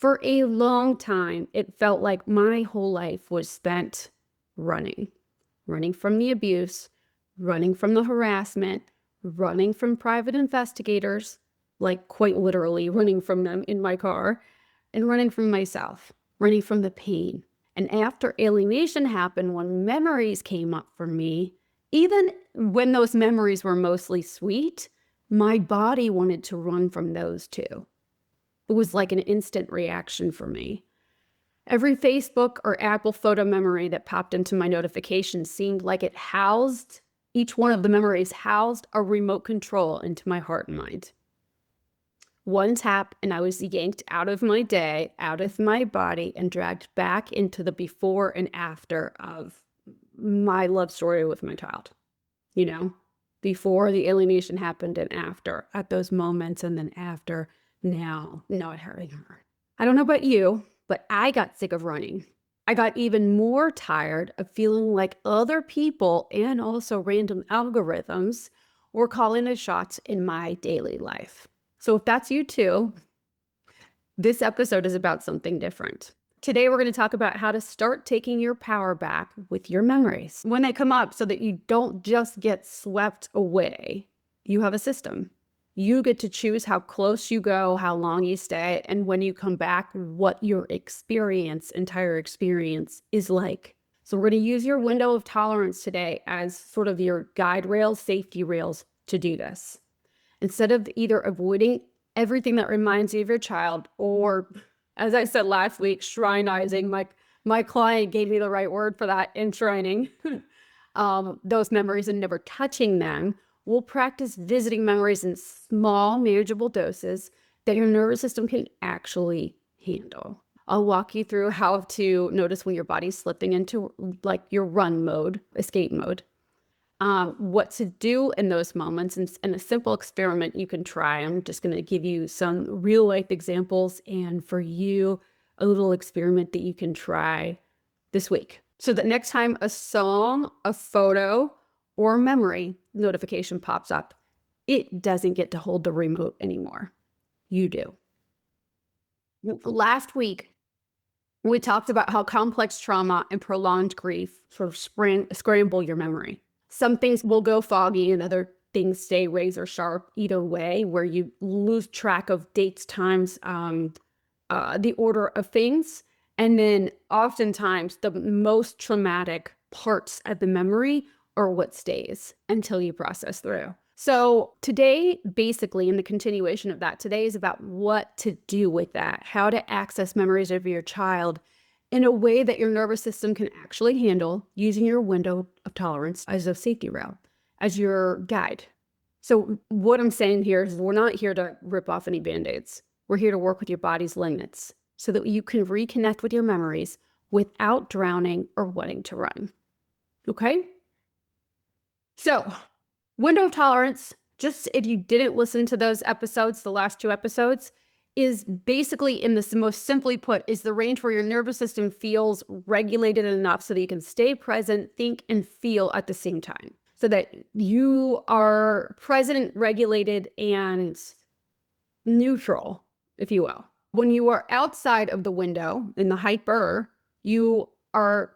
For a long time, it felt like my whole life was spent running from the abuse, running from the harassment, running from private investigators, like quite literally running from them in my car, and running from myself, running from the pain. And after alienation happened, when memories came up for me, even when those memories were mostly sweet, my body wanted to run from those too. It was like an instant reaction for me. Every Facebook or Apple photo memory that popped into my notifications seemed like it housed, each one of the memories housed a remote control into my heart and mind. One tap and I was yanked out of my day, out of my body, and dragged back into the before and after of my love story with my child. You know, before the alienation happened and after, at those moments, and then after, now it hurting her. I don't know about you, but I got sick of running. I got even more tired of feeling like other people and also random algorithms were calling the shots in my daily life. So if that's you too, this episode is about something different. Today, we're going to talk about how to start taking your power back with your memories when they come up so that you don't just get swept away. You have a system. You get to choose how close you go, how long you stay, and when you come back, what your entire experience is like. So we're going to use your window of tolerance today as sort of your guide rails, safety rails to do this. Instead of either avoiding everything that reminds you of your child, or, as I said last week, shrinizing, my client gave me the right word for that, enshrining those memories and never touching them, we'll practice visiting memories in small, manageable doses that your nervous system can actually handle. I'll walk you through how to notice when your body's slipping into like your run mode, escape mode. What to do in those moments, and a simple experiment you can try. I'm just going to give you some real life examples, and for you, a little experiment that you can try this week. So that next time a song, a photo, or memory notification pops up, it doesn't get to hold the remote anymore. You do. Last week, we talked about how complex trauma and prolonged grief sort of scramble your memory. Some things will go foggy and other things stay razor sharp either way, where you lose track of dates, times, the order of things. And then oftentimes the most traumatic parts of the memory are what stays until you process through. So today, basically, in the continuation of that, today is about what to do with that, how to access memories of your child in a way that your nervous system can actually handle, using your window of tolerance as a safety rail, as your guide. So what I'm saying here is we're not here to rip off any Band-Aids. We're here to work with your body's limits so that you can reconnect with your memories without drowning or wanting to run. Okay? So, window of tolerance, just if you didn't listen to those episodes, the last 2 episodes, is basically, in the most simply put, is the range where your nervous system feels regulated enough so that you can stay present, think, and feel at the same time. So that you are present, regulated, and neutral, if you will. When you are outside of the window, in the hyper, you are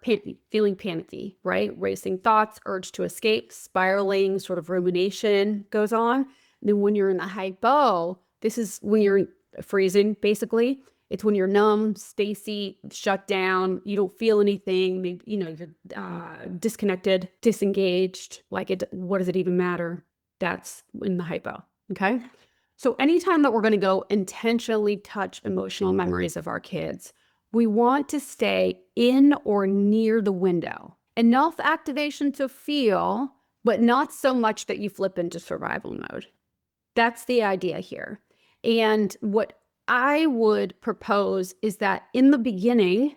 feeling panicky, right? Racing thoughts, urge to escape, spiraling, sort of rumination goes on. And then when you're in the hypo, this is when you're freezing, basically. It's when you're numb, spacey, shut down, you don't feel anything, maybe, you're disconnected, disengaged, what does it even matter? That's in the hypo, okay? So anytime that we're going to go intentionally touch emotional memories of our kids, we want to stay in or near the window. Enough activation to feel, but not so much that you flip into survival mode. That's the idea here. And what I would propose is that in the beginning,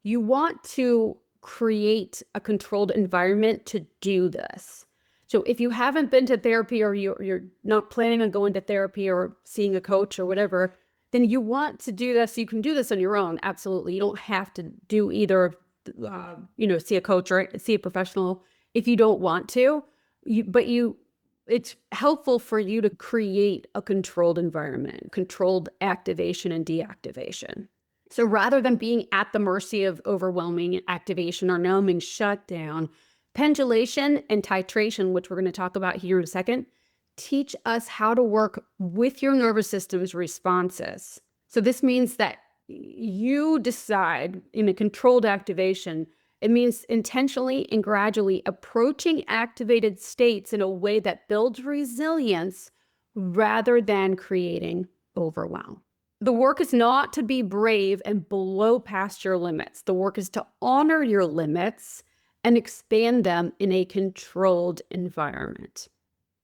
you want to create a controlled environment to do this. So if you haven't been to therapy, or you're not planning on going to therapy or seeing a coach or whatever, then you want to do this. You can do this on your own. Absolutely. You don't have to do either, see a coach or see a professional if you don't want to. But you it's helpful for you to create a controlled environment, controlled activation and deactivation. So rather than being at the mercy of overwhelming activation or numbing shutdown, pendulation and titration, which we're going to talk about here in a second, teach us how to work with your nervous system's responses. So this means that you decide in a controlled activation. It means intentionally and gradually approaching activated states in a way that builds resilience rather than creating overwhelm. The work is not to be brave and blow past your limits. The work is to honor your limits and expand them in a controlled environment.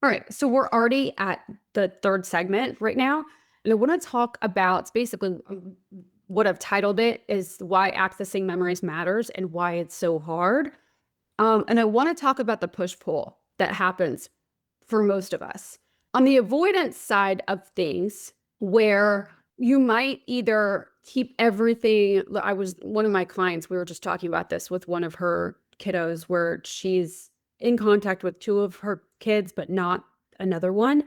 All right, so we're already at the third segment right now. And I want to talk about, it's basically what I've titled it is why accessing memories matters and why it's so hard. And I want to talk about the push-pull that happens for most of us. On the avoidance side of things, where you might either keep everything, one of my clients, we were just talking about this with one of her kiddos where she's in contact with two of her kids, but not another one.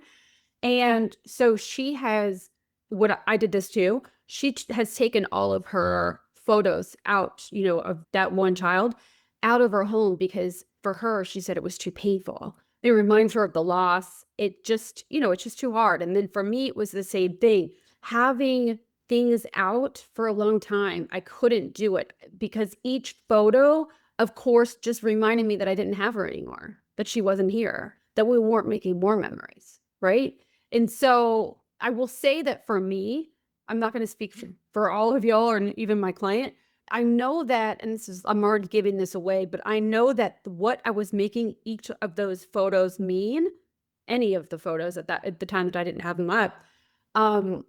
And so she has, what I did this too, she has taken all of her photos out, of that one child out of her home because for her, she said it was too painful. It reminds her of the loss. It just, it's just too hard. And then for me, it was the same thing. Having things out for a long time, I couldn't do it because each photo, of course, just reminded me that I didn't have her anymore, that she wasn't here, that we weren't making more memories, right? And so I will say that for me, I'm not going to speak for all of y'all or even my client. I know that, and I'm already giving this away, but I know that what I was making each of those photos mean, any of the photos at the time that I didn't have them up,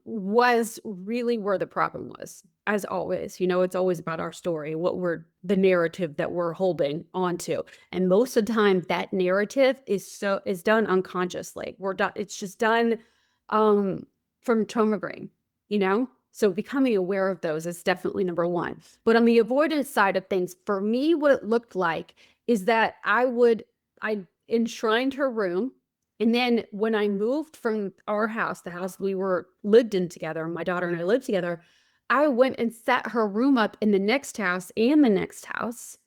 was really where the problem was. As always, it's always about our story, the narrative that we're holding onto. And most of the time that narrative is done unconsciously. It's just done, from trauma brain, So becoming aware of those is definitely number one. But on the avoidance side of things, for me, what it looked like is that I enshrined her room. And then when I moved from our house, the house we lived in together, my daughter and I lived together, I went and set her room up in the next house and the next house,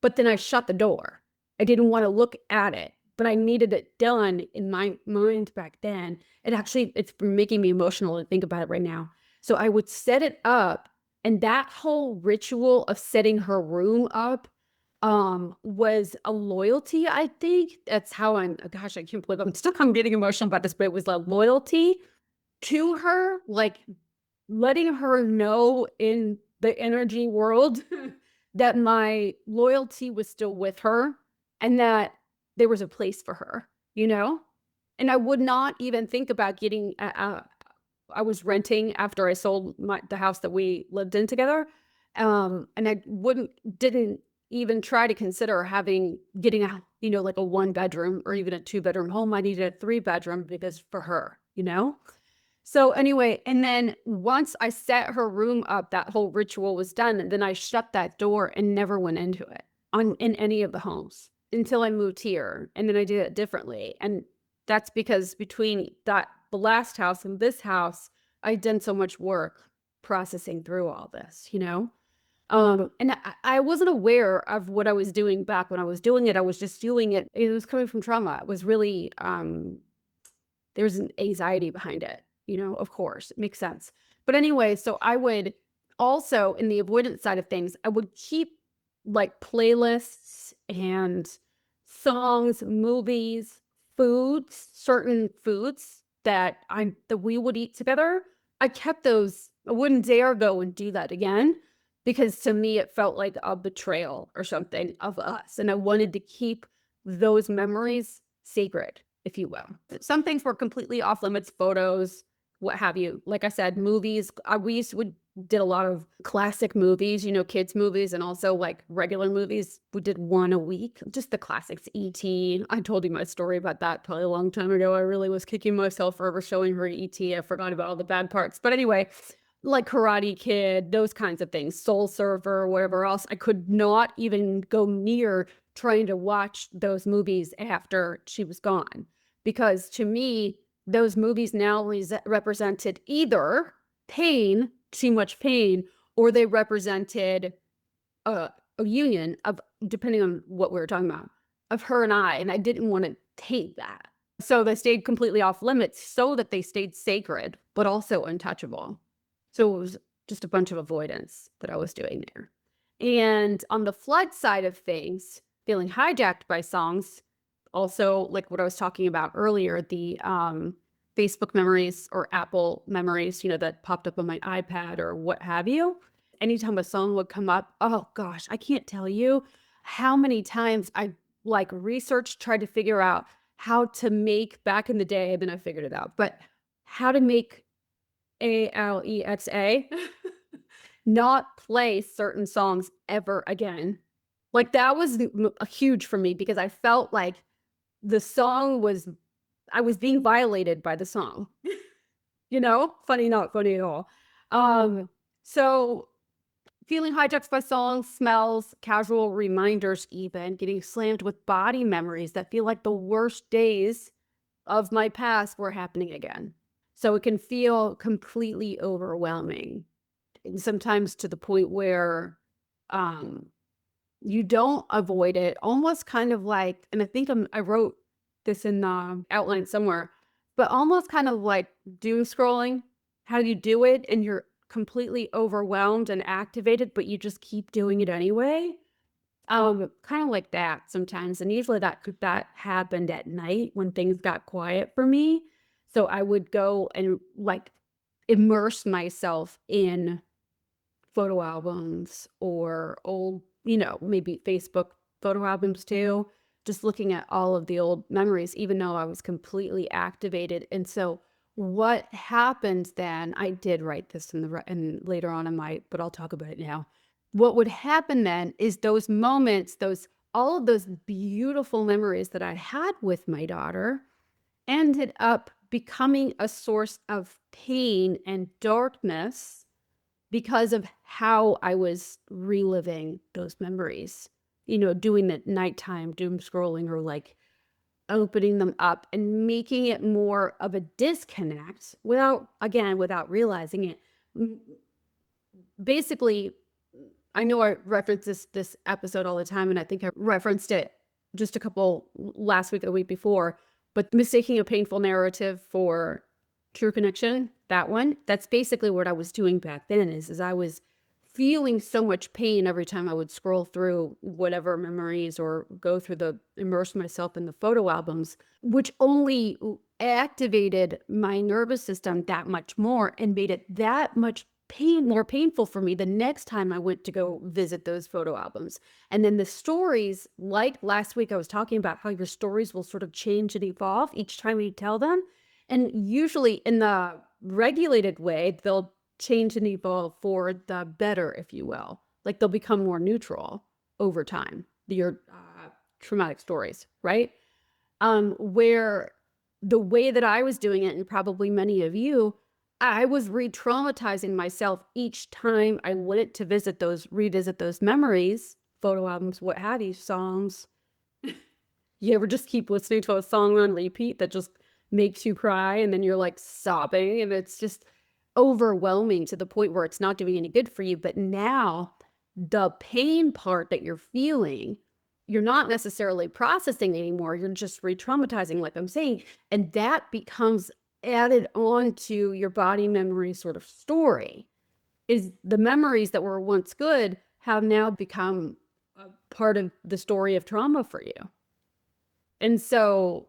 but then I shut the door. I didn't want to look at it, but I needed it done in my mind back then. It's making me emotional to think about it right now. So I would set it up, and that whole ritual of setting her room up was a loyalty. I think that's how I can't believe I'm getting emotional about this, but it was a loyalty to her, like letting her know in the energy world that my loyalty was still with her and that there was a place for her, And I would not even think about getting, I was renting after I sold the house that we lived in together. And I didn't even try to consider getting a, like a 1-bedroom or even a 2-bedroom home. I needed a 3-bedroom because for her, So anyway, and then once I set her room up, that whole ritual was done. And then I shut that door and never went into it in any of the homes until I moved here. And then I did it differently. And that's because between the last house and this house, I'd done so much work processing through all this, and I wasn't aware of what I was doing back when I was doing it. I was just doing it. It was coming from trauma. It was really, there's an anxiety behind it, of course, it makes sense. But anyway, so I would also, in the avoidance side of things, I would keep like playlists and songs, movies, foods, certain foods that we would eat together. I kept those. I wouldn't dare go and do that again because to me it felt like a betrayal or something of us, and I wanted to keep those memories sacred, if you will. Some things were completely off limits, photos, what have you. Like I said, movies. We did a lot of classic movies, kids movies, and also like regular movies. We did one a week, just the classics. E.T. I told you my story about that probably a long time ago. I really was kicking myself for ever showing her E.T. I forgot about all the bad parts. But anyway, like Karate Kid, those kinds of things, Soul Surfer, whatever else. I could not even go near trying to watch those movies after she was gone because to me, those movies now represented either pain, too much pain, or they represented a union of, depending on what we were talking about, of her and I didn't want to take that. So they stayed completely off limits so that they stayed sacred, but also untouchable. So it was just a bunch of avoidance that I was doing there. And on the flood side of things, feeling hijacked by songs, also like what I was talking about earlier, the Facebook memories or Apple memories, that popped up on my iPad or what have you. Anytime a song would come up, oh gosh, I can't tell you how many times I like researched, tried to figure out how to make, back in the day, then I figured it out, but how to make Alexa not play certain songs ever again. Like that was huge for me because I felt like the song was, I was being violated by the song. Funny, not funny at all. So feeling hijacked by songs, smells, casual reminders, even getting slammed with body memories that feel like the worst days of my past were happening again. So it can feel completely overwhelming, and sometimes to the point where you don't avoid it, almost kind of like, and I think I wrote this in the outline somewhere, but almost kind of like doom scrolling, how you do it and you're completely overwhelmed and activated, but you just keep doing it anyway. Kind of like that sometimes. And usually that happened at night when things got quiet for me. So I would go and like immerse myself in photo albums or old, maybe Facebook photo albums too, just looking at all of the old memories, even though I was completely activated. And so what happens then, I did write this and later on I might, but I'll talk about it now. What would happen then is those moments, all of those beautiful memories that I had with my daughter ended up becoming a source of pain and darkness because of how I was reliving those memories, doing the nighttime doom scrolling or like opening them up and making it more of a disconnect without realizing it. Basically, I know I reference this episode all the time, and I think I referenced it just a couple last week or the week before, but mistaking a painful narrative for true connection, that's basically what I was doing back then is I was feeling so much pain every time I would scroll through whatever memories or go through immerse myself in the photo albums, which only activated my nervous system that much more and made it that much more painful for me the next time I went to go visit those photo albums. And then the stories, like last week I was talking about how your stories will sort of change and evolve each time you tell them. And usually in the regulated way, they'll change and evolve for the better, if you will. Like they'll become more neutral over time, your traumatic stories, right? Where the way that I was doing it, and probably many of you, I was re-traumatizing myself each time I went to revisit those memories, photo albums, what have you, songs. You ever just keep listening to a song on repeat that just makes you cry and then you're like sobbing and it's just overwhelming to the point where it's not doing any good for you. But now the pain part that you're feeling, you're not necessarily processing anymore. You're just re-traumatizing, like I'm saying. And that becomes added on to your body memory sort of story. Is the memories that were once good have now become a part of the story of trauma for you. And so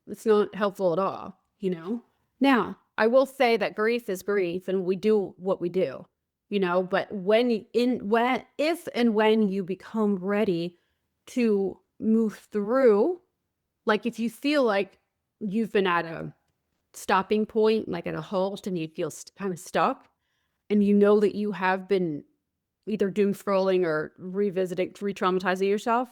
it's not helpful at all, Now, I will say that grief is grief and we do what we do, but if and when you become ready to move through, like if you feel like you've been at a stopping point, like at a halt, and you feel kind of stuck, and you know that you have been either doom scrolling or re-traumatizing yourself,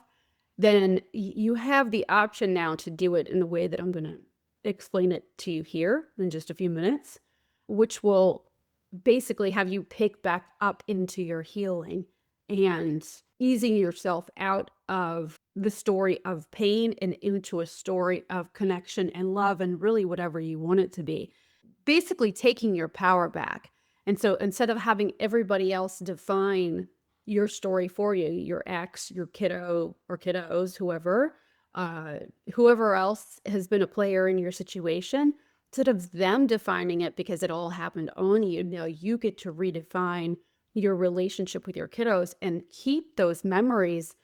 then you have the option now to do it in the way that I'm going to explain it to you here in just a few minutes, which will basically have you pick back up into your healing and easing yourself out of the story of pain and into a story of connection and love and really whatever you want it to be. Basically taking your power back. And so instead of having everybody else define your story for you, your ex, your kiddo or kiddos, whoever else has been a player in your situation, instead of them defining it because it all happened on you, now you get to redefine your relationship with your kiddos and keep those memories,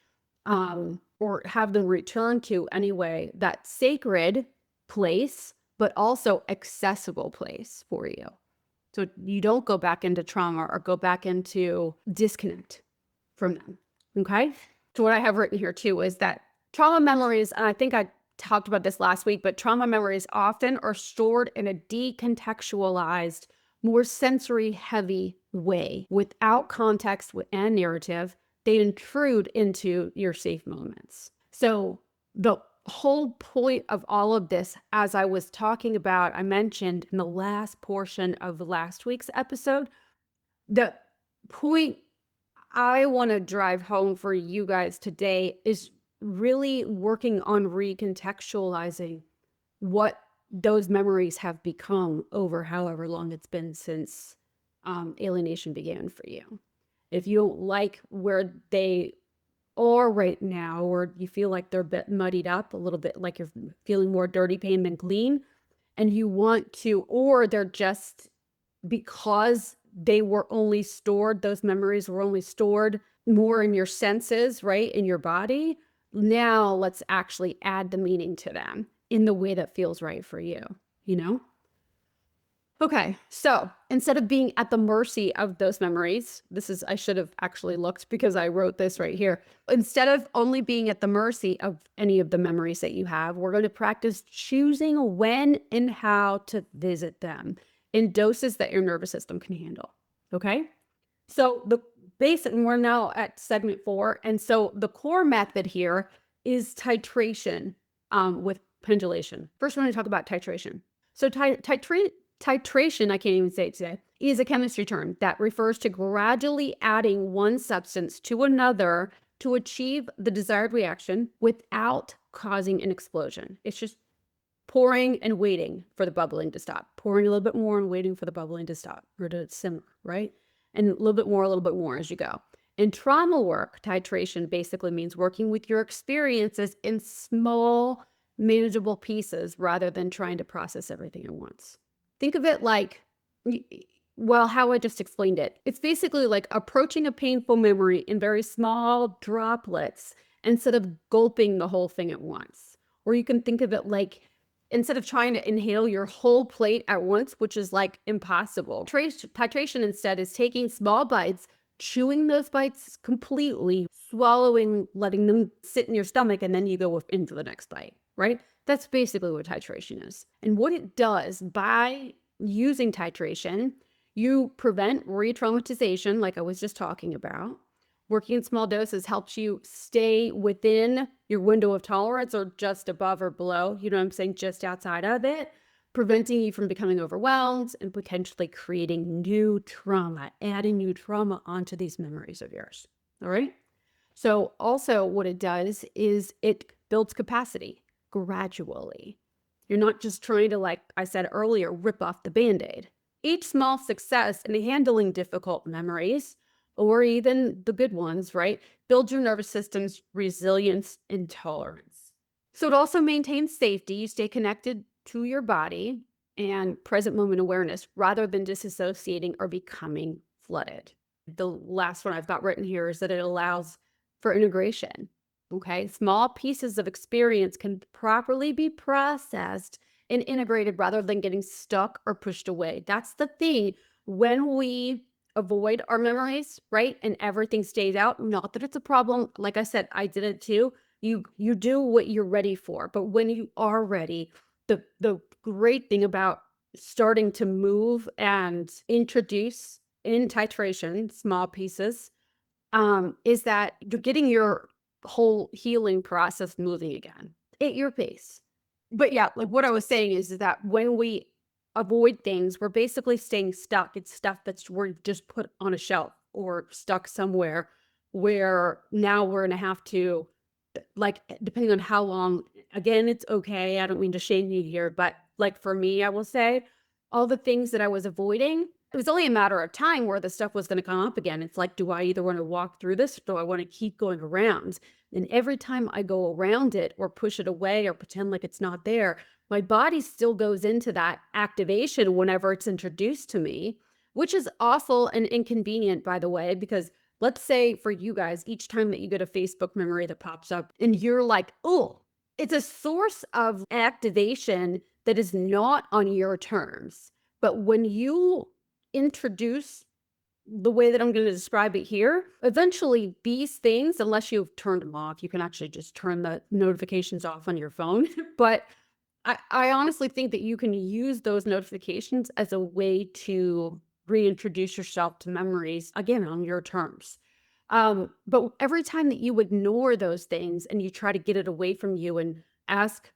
or have them return to anyway, that sacred place, but also accessible place for you. So you don't go back into trauma or go back into disconnect from them. Okay. So what I have written here too is that trauma memories, and I think I talked about this last week, but trauma memories often are stored in a decontextualized, more sensory heavy way without context and narrative. They intrude into your safe moments. So the whole point of all of this, as I was talking about, I mentioned in the last portion of last week's episode, the point I want to drive home for you guys today is really working on recontextualizing what those memories have become over however long it's been since alienation began for you. If you don't like where they are right now, or you feel like they're a bit muddied up, a little bit like you're feeling more dirty pain than clean, and you want to, or they're just because they were only stored, those memories were only stored more in your senses, right? In your body. Now let's actually add the meaning to them in the way that feels right for you, you know? Okay, so instead of being at the mercy of those memories, I should have actually looked because I wrote this right here. Instead of only being at the mercy of any of the memories that you have, we're going to practice choosing when and how to visit them in doses that your nervous system can handle. Okay, so and we're now at segment 4. And so the core method here is titration with pendulation. First, we're going to talk about titration. So titration, I can't even say it today, is a chemistry term that refers to gradually adding one substance to another to achieve the desired reaction without causing an explosion. It's just pouring and waiting for the bubbling to stop. Pouring a little bit more and waiting for the bubbling to stop or to simmer, right? And a little bit more as you go. In trauma work, titration basically means working with your experiences in small, manageable pieces rather than trying to process everything at once. Think of it like, well, how I just explained it. It's basically like approaching a painful memory in very small droplets instead of gulping the whole thing at once. Or you can think of it like, instead of trying to inhale your whole plate at once, which is like impossible. Titration instead is taking small bites, chewing those bites completely, swallowing, letting them sit in your stomach, and then you go into the next bite, right? That's basically what titration is. And what it does by using titration, you prevent re-traumatization, like I was just talking about. Working in small doses helps you stay within your window of tolerance or just above or below, you know what I'm saying, just outside of it, preventing you from becoming overwhelmed and potentially creating new trauma, adding new trauma onto these memories of yours. All right. So also what it does is it builds capacity gradually. You're not just trying to, like I said earlier, rip off the Band-Aid. Each small success in handling difficult memories, or even the good ones, right, builds your nervous system's resilience and tolerance. So it also maintains safety. You stay connected to your body and present moment awareness rather than disassociating or becoming flooded. The last one I've got written here is that it allows for integration. Okay, small pieces of experience can properly be processed and integrated rather than getting stuck or pushed away. That's the thing. When we avoid our memories, right, and everything stays out, not that it's a problem. Like I said, I did it too. You do what you're ready for, but when you are ready, the great thing about starting to move and introduce in titration small pieces is that you're getting your whole healing process moving again at your pace. But yeah, like what I was saying is that when we avoid things, we're basically staying stuck. It's stuff we're just put on a shelf or stuck somewhere where now we're going to have to like, depending on how long, again, it's okay. I don't mean to shame you here, but like for me, I will say all the things that I was avoiding, it was only a matter of time where the stuff was going to come up again. It's like, do I either want to walk through this or do I want to keep going around? And every time I go around it or push it away or pretend like it's not there, my body still goes into that activation whenever it's introduced to me, which is awful and inconvenient, by the way, because let's say for you guys, each time that you get a Facebook memory that pops up and you're like, oh, it's a source of activation that is not on your terms. But when you introduce the way that I'm going to describe it here, eventually these things, unless you've turned them off, you can actually just turn the notifications off on your phone. But I honestly think that you can use those notifications as a way to reintroduce yourself to memories, again, on your terms. But every time that you ignore those things and you try to get it away from you and ask,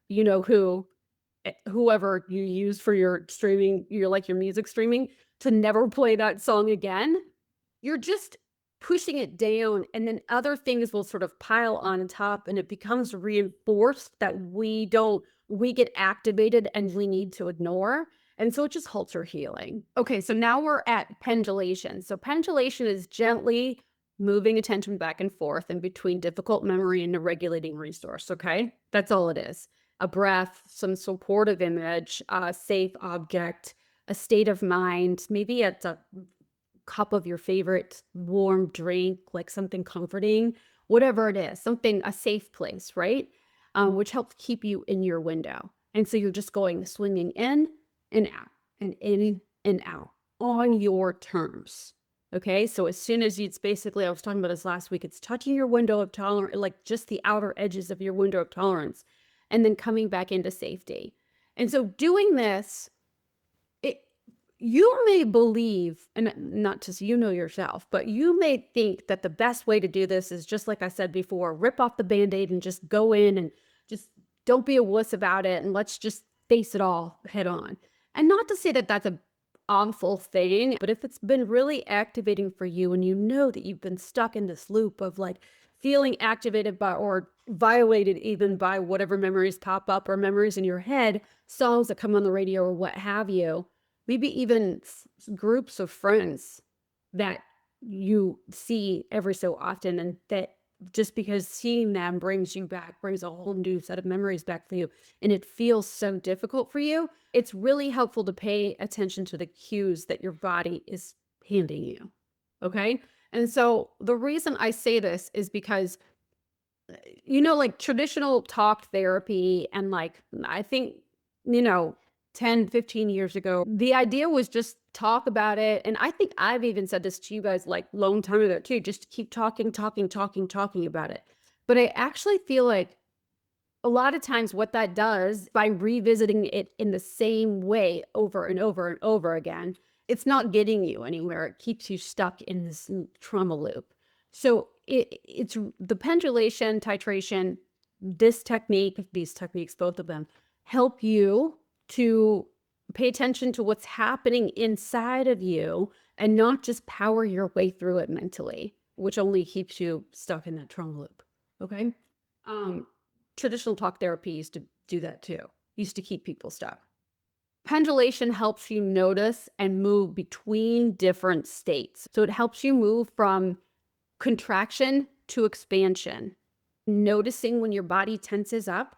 whoever you use for your streaming, your music streaming, to never play that song again, you're just pushing it down, and then other things will sort of pile on top, and it becomes reinforced that we get activated and we need to ignore. And so it just halts our healing. Okay, so now we're at pendulation. So pendulation is gently moving attention back and forth in between difficult memory and a regulating resource. Okay, that's all it is. A breath, some supportive image, a safe object, a state of mind. Maybe it's a cup of your favorite warm drink, like something comforting, whatever it is, something, a safe place, right? Which helps keep you in your window. And so you're just going swinging in and out and in and out on your terms. Okay. So as soon as it's basically, I was talking about this last week, it's touching your window of tolerance, like just the outer edges of your window of tolerance, and then coming back into safety. And so doing this, you may believe, and not just yourself, but you may think that the best way to do this is just like I said before, rip off the Band-Aid and just go in and just don't be a wuss about it and let's just face it all head on. And not to say that that's a awful thing, but if it's been really activating for you and you know that you've been stuck in this loop of like feeling activated by or violated even by whatever memories pop up or memories in your head, songs that come on the radio or what have you, maybe even groups of friends that you see every so often, and that just because seeing them brings a whole new set of memories back for you, and it feels so difficult for you, it's really helpful to pay attention to the cues that your body is handing you. Okay. And so the reason I say this is because, like traditional talk therapy, and like, I think, 10, 15 years ago, the idea was just talk about it. And I think I've even said this to you guys like long time ago too, just to keep talking about it. But I actually feel like a lot of times what that does by revisiting it in the same way over and over and over again, it's not getting you anywhere. It keeps you stuck in this trauma loop. So it's the pendulation, titration, these techniques, both of them, help you to pay attention to what's happening inside of you and not just power your way through it mentally, which only keeps you stuck in that trauma loop. Okay. Traditional talk therapy used to do that too. Used to keep people stuck. Pendulation helps you notice and move between different states. So it helps you move from contraction to expansion, noticing when your body tenses up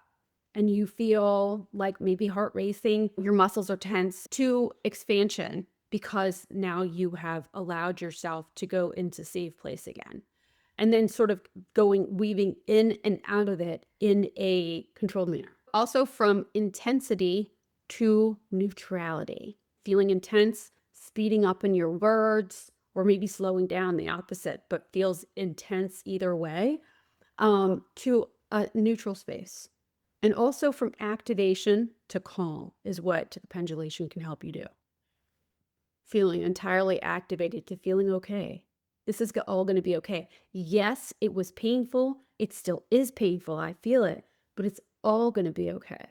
and you feel like maybe heart racing, your muscles are tense, to expansion because now you have allowed yourself to go into safe place again. And then sort of weaving in and out of it in a controlled manner. Also from intensity to neutrality, feeling intense, speeding up in your words, or maybe slowing down, the opposite, but feels intense either way, to a neutral space. And also from activation to calm is what the pendulation can help you do. Feeling entirely activated to feeling okay. This is all going to be okay. Yes, it was painful. It still is painful. I feel it, but it's all going to be okay.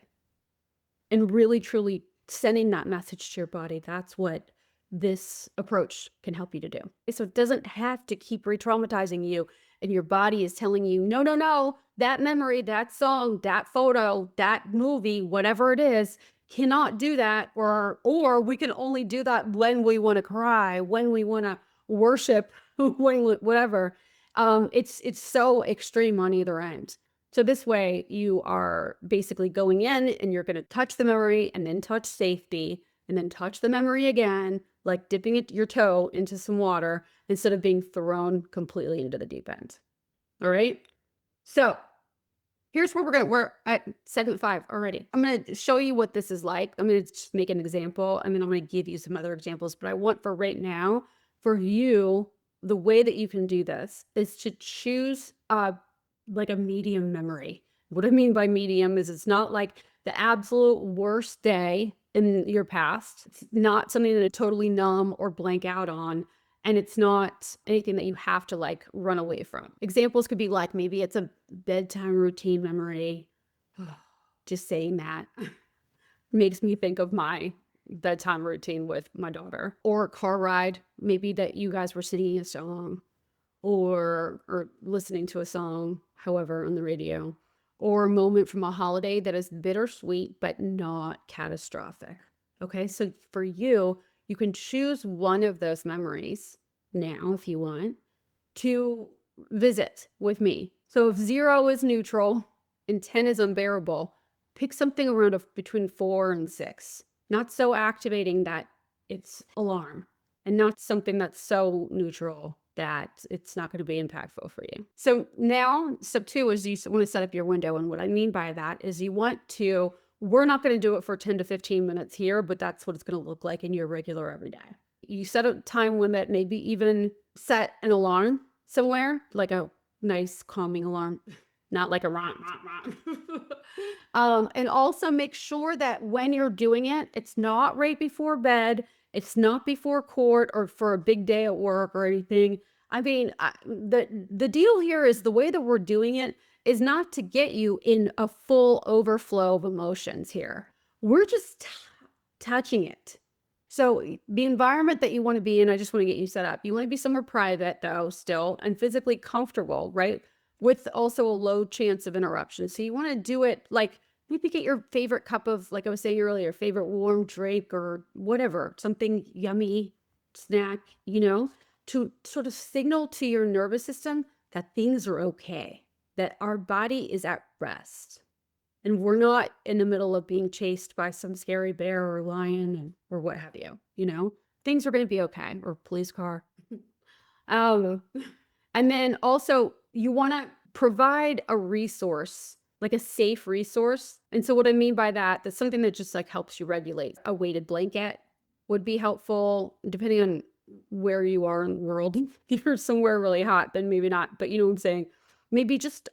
And really, truly sending that message to your body, that's what this approach can help you to do. So it doesn't have to keep re-traumatizing you and your body is telling you, no, no, no, that memory, that song, that photo, that movie, whatever it is, cannot do that, or we can only do that when we want to cry, when we want to worship, whatever. It's so extreme on either end. So this way you are basically going in and you're going to touch the memory and then touch safety and then touch the memory again, like dipping your toe into some water instead of being thrown completely into the deep end. All right. So here's where we're at segment 5 already. I'm going to show you what this is like. I'm going to just make an example and then I'm going to give you some other examples, but I want for right now, for you, the way that you can do this is to choose like a medium memory. What I mean by medium is it's not like the absolute worst day in your past. It's not something that totally numb or blank out on. And it's not anything that you have to like run away from. Examples could be like, maybe it's a bedtime routine memory. Just saying that makes me think of my bedtime routine with my daughter. Or a car ride, maybe that you guys were singing a song or listening to a song, however, on the radio. Or a moment from a holiday that is bittersweet but not catastrophic. Okay, so for you, you can choose one of those memories now, if you want, to visit with me. So if 0 is neutral and 10 is unbearable, pick something around between 4 and 6. Not so activating that it's alarm, and not something that's so neutral that it's not going to be impactful for you. So now step 2 is you want to set up your window. And what I mean by that is we're not going to do it for 10 to 15 minutes here, but that's what it's going to look like in your regular everyday. You set a time limit, maybe even set an alarm somewhere, like a nice calming alarm, not like a rah, rah, rah. And also make sure that when you're doing it, it's not right before bed. It's not before court or for a big day at work or anything. I mean, the deal here is the way that we're doing it is not to get you in a full overflow of emotions here. We're just touching it. So the environment that you want to be in, I just want to get you set up. You want to be somewhere private though, still, and physically comfortable, right? With also a low chance of interruption. So you want to do it like, maybe get your favorite cup of, like I was saying earlier, favorite warm drink or whatever, something yummy snack, to sort of signal to your nervous system that things are okay, that our body is at rest. And we're not in the middle of being chased by some scary bear or lion or what have you, things are going to be okay, or police car. And then also you want to provide a resource, like a safe resource. And so what I mean by that's something that just like helps you regulate. A weighted blanket would be helpful, depending on where you are in the world. If you're somewhere really hot, then maybe not, but you know what I'm saying? Maybe just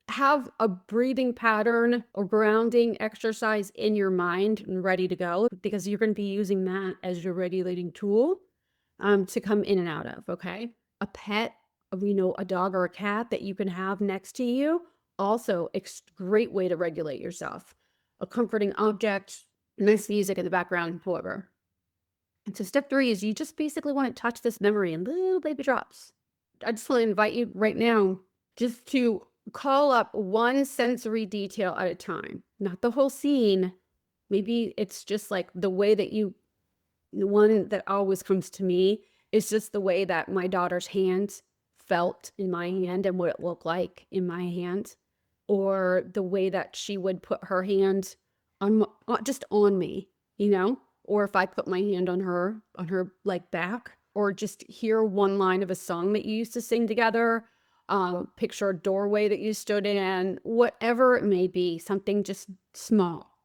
have a breathing pattern or grounding exercise in your mind and ready to go, because you're going to be using that as your regulating tool to come in and out of, okay? A pet, a dog or a cat that you can have next to you, also a great way to regulate yourself. A comforting object, nice music in the background, whatever. And so step 3 is you just basically want to touch this memory in little baby drops. I just want to invite you right now just to call up one sensory detail at a time, not the whole scene. Maybe it's just like the way that the one that always comes to me is just the way that my daughter's hand felt in my hand and what it looked like in my hand, or the way that she would put her hand on just on me, or if I put my hand on her like back, or just hear one line of a song that you used to sing together, picture a doorway that you stood in, whatever it may be, something just small,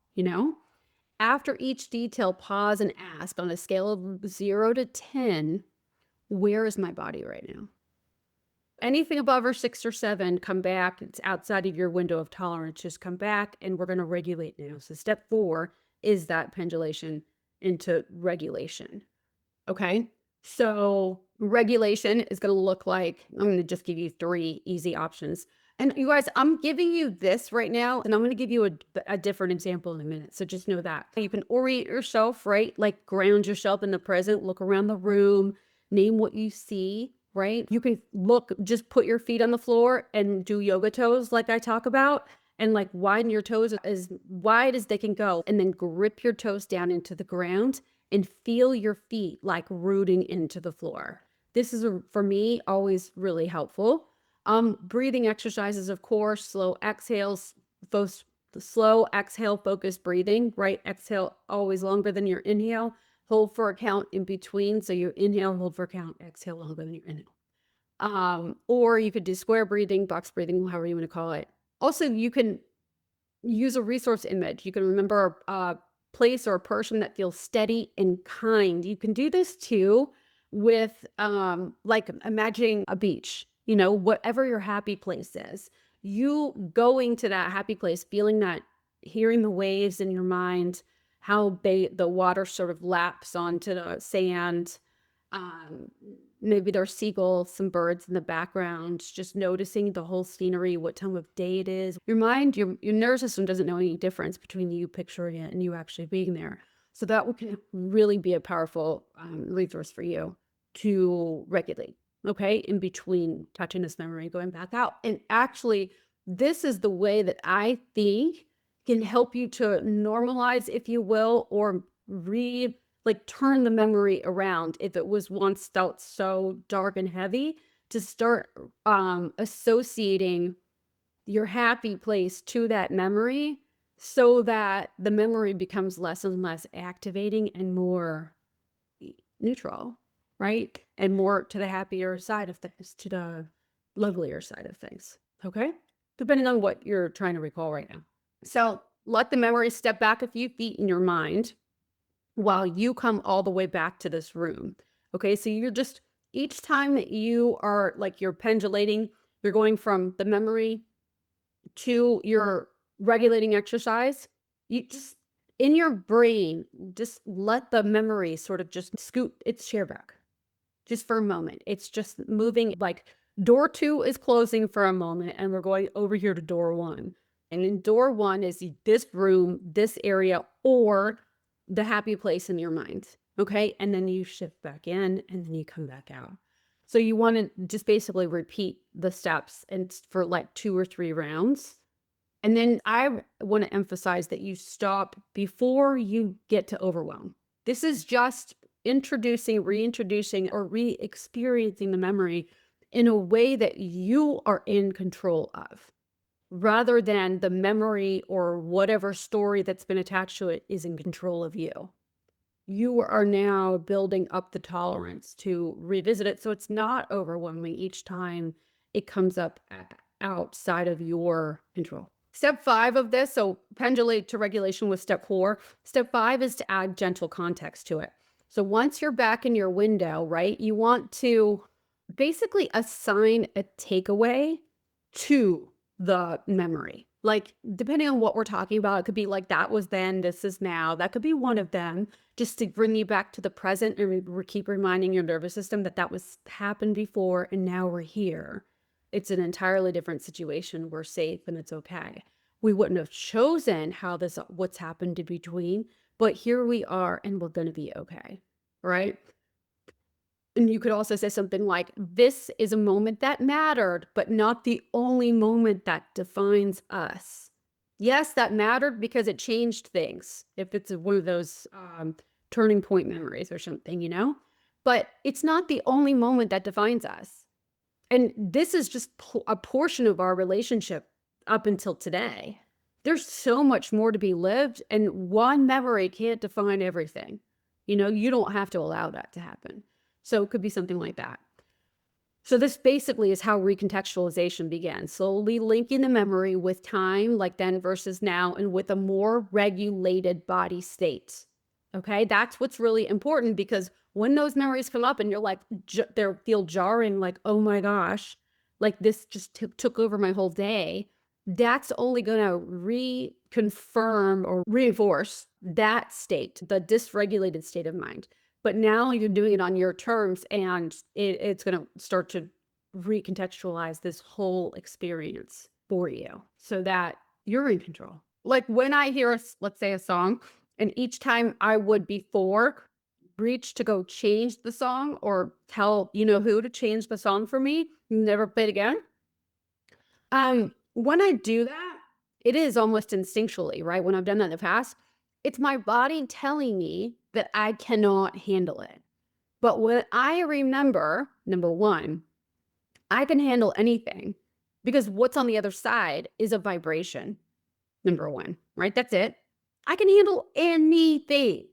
After each detail, pause and ask on a scale of 0 to 10, where is my body right now? Anything above or 6 or 7, come back. It's outside of your window of tolerance. Just come back and we're going to regulate now. So step 4 is that pendulation into regulation. Okay. So regulation is going to look like, I'm going to just give you 3 easy options. And you guys, I'm giving you this right now, and I'm going to give you a different example in a minute. So just know that. You can orient yourself, right? Like ground yourself in the present, look around the room, name what you see, right? You can just put your feet on the floor and do yoga toes like I talk about, and like widen your toes as wide as they can go, and then grip your toes down into the ground and feel your feet like rooting into the floor. This is, for me, always really helpful. Breathing exercises, of course, slow exhales, slow exhale, focused breathing, right? Exhale always longer than your inhale. Hold for a count in between. So you inhale, hold for a count, exhale longer than your inhale. Or you could do square breathing, box breathing, however you want to call it. Also, you can use a resource image. You can remember a place or a person that feels steady and kind. You can do this too with like imagining a beach, whatever your happy place is. You going to that happy place, feeling that, hearing the waves in your mind, how the water sort of laps onto the sand. Maybe there's seagulls, some birds in the background, just noticing the whole scenery, what time of day it is. Your mind, your nervous system doesn't know any difference between you picturing it and you actually being there. So that can really be a powerful resource for you to regulate, okay, in between touching this memory, going back out. And actually, this is the way that I think can help you to normalize, if you will, or turn the memory around if it was once felt so dark and heavy, to start associating your happy place to that memory, so that the memory becomes less and less activating and more neutral, right? And more to the happier side of things, to the lovelier side of things, okay? Depending on what you're trying to recall right now. So let the memory step back a few feet in your mind while you come all the way back to this room. Okay, so you're just, each time that you are you're pendulating, you're going from the memory to your regulating exercise, you just, in your brain, just let the memory sort of just scoot its chair back just for a moment. It's just moving, like door 2 is closing for a moment and we're going over here to door 1. And in door 1 is this room, this area, or the happy place in your mind. Okay. And then you shift back in and then you come back out. So you want to just basically repeat the steps and for like 2 or 3 rounds. And then I want to emphasize that you stop before you get to overwhelm. This is just introducing, reintroducing, or re-experiencing the memory in a way that you are in control of, rather than the memory or whatever story that's been attached to it is in control of you. You are now building up the tolerance to revisit it, so it's not overwhelming each time it comes up outside of your control. Step 5 of this, so pendulate to regulation was step 4. Step 5 is to add gentle context to it. So once you're back in your window, right, you want to basically assign a takeaway to the memory. Like, depending on what we're talking about, it could be like, that was then, this is now. That could be one of them, just to bring you back to the present and keep reminding your nervous system that was happened before and now we're here. It's an entirely different situation. We're safe and it's okay. We wouldn't have chosen what's happened in between, but here we are and we're going to be okay, right? And you could also say something like, this is a moment that mattered, but not the only moment that defines us. Yes, that mattered because it changed things, if it's one of those turning point memories or something, but it's not the only moment that defines us. And this is just a portion of our relationship up until today. There's so much more to be lived, and one memory can't define everything. You don't have to allow that to happen. So it could be something like that. So this basically is how recontextualization began, slowly linking the memory with time, like then versus now, and with a more regulated body state. Okay, that's what's really important, because when those memories come up and you're like, they feel jarring, like, oh my gosh, like this just took over my whole day, that's only going to reconfirm or reinforce that state, the dysregulated state of mind. But now you're doing it on your terms, and it's going to start to recontextualize this whole experience for you so that you're in control. Like when I hear, let's say, a song, and each time I would before reach to go change the song or tell you know who to change the song for me, never play it again. When I do that, it is almost instinctually, right? When I've done that in the past, it's my body telling me that I cannot handle it. But when I remember, number one, I can handle anything because what's on the other side is a vibration. Number one, right? That's it. I can handle anything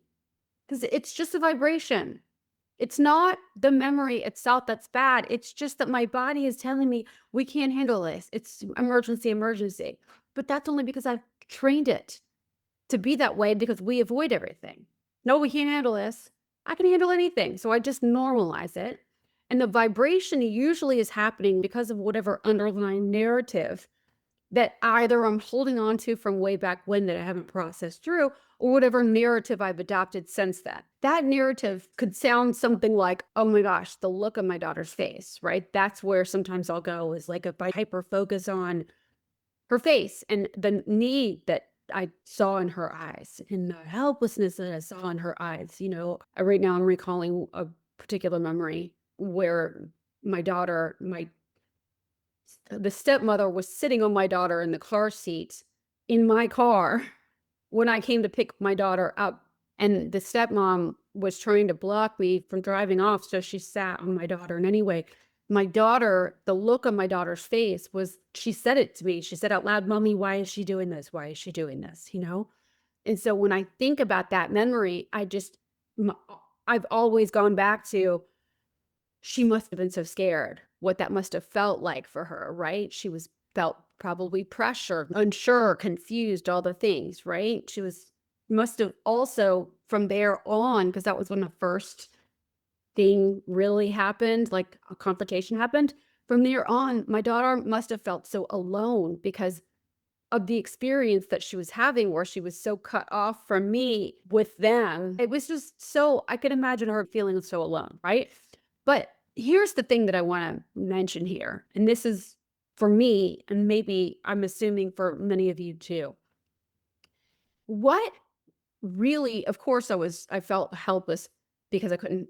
because it's just a vibration. It's not the memory itself that's bad. It's just that my body is telling me we can't handle this. It's emergency, emergency. But that's only because I've trained it to be that way because we avoid everything. No, we can't handle this. I can handle anything. So I just normalize it. And the vibration usually is happening because of whatever underlying narrative that either I'm holding on to from way back when that I haven't processed through, or whatever narrative I've adopted since then. That narrative could sound something like, oh my gosh, the look on my daughter's face, right? That's where sometimes I'll go is like if I hyper focus on her face and the need that I saw in her eyes and the helplessness that I saw in her eyes. You know, right now I'm recalling a particular memory where my daughter, the stepmother was sitting on my daughter in the car seat in my car when I came to pick my daughter up. And the stepmom was trying to block me from driving off. So she sat on my daughter. And anyway, my daughter, the look on my daughter's face was, she said it to me. She said out loud, Mommy, why is she doing this? Why is she doing this? You know? And so when I think about that memory, I've always gone back to, she must have been so scared, what that must have felt like for her, right? She was felt probably pressured, unsure, confused, all the things, right? Must have also from there on, because that was when the first thing really happened, like a confrontation happened. From there on, my daughter must have felt so alone because of the experience that she was having where she was so cut off from me with them. It was just so, I could imagine her feeling so alone, right? But here's the thing that I want to mention here, and this is for me, and maybe I'm assuming for many of you too. What really, of course, I felt helpless because I couldn't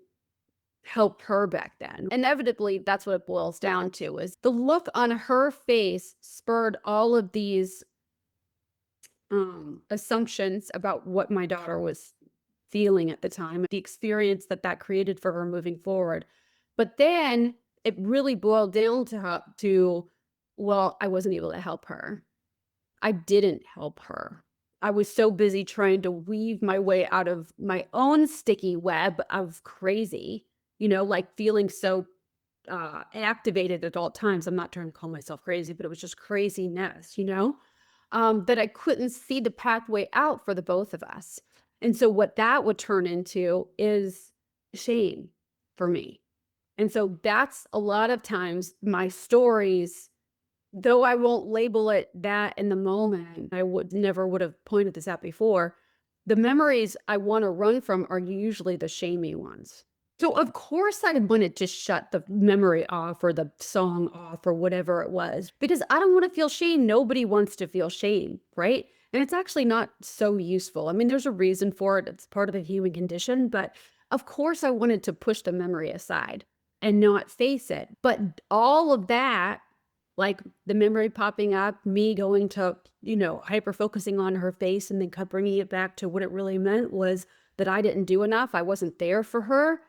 help her back then. Inevitably, that's what it boils down to is the look on her face spurred all of these assumptions about what my daughter was feeling at the time, the experience that that created for her moving forward. But then it really boiled down to, well, I wasn't able to help her. I didn't help her. I was so busy trying to weave my way out of my own sticky web of crazy, you know, like feeling so activated at all times. I'm not trying to call myself crazy, but it was just craziness, you know, that I couldn't see the pathway out for the both of us. And so what that would turn into is shame for me. And so that's a lot of times my stories, though I won't label it that in the moment, I would have pointed this out before. The memories I want to run from are usually the shamey ones. So of course I wanted to shut the memory off or the song off or whatever it was, because I don't want to feel shame. Nobody wants to feel shame, right? And it's actually not so useful. I mean, there's a reason for it. It's part of the human condition, but of course I wanted to push the memory aside and not face it. But all of that, like the memory popping up, me going to, you know, hyper focusing on her face and then bringing it back to what it really meant was that I didn't do enough. I wasn't there for her.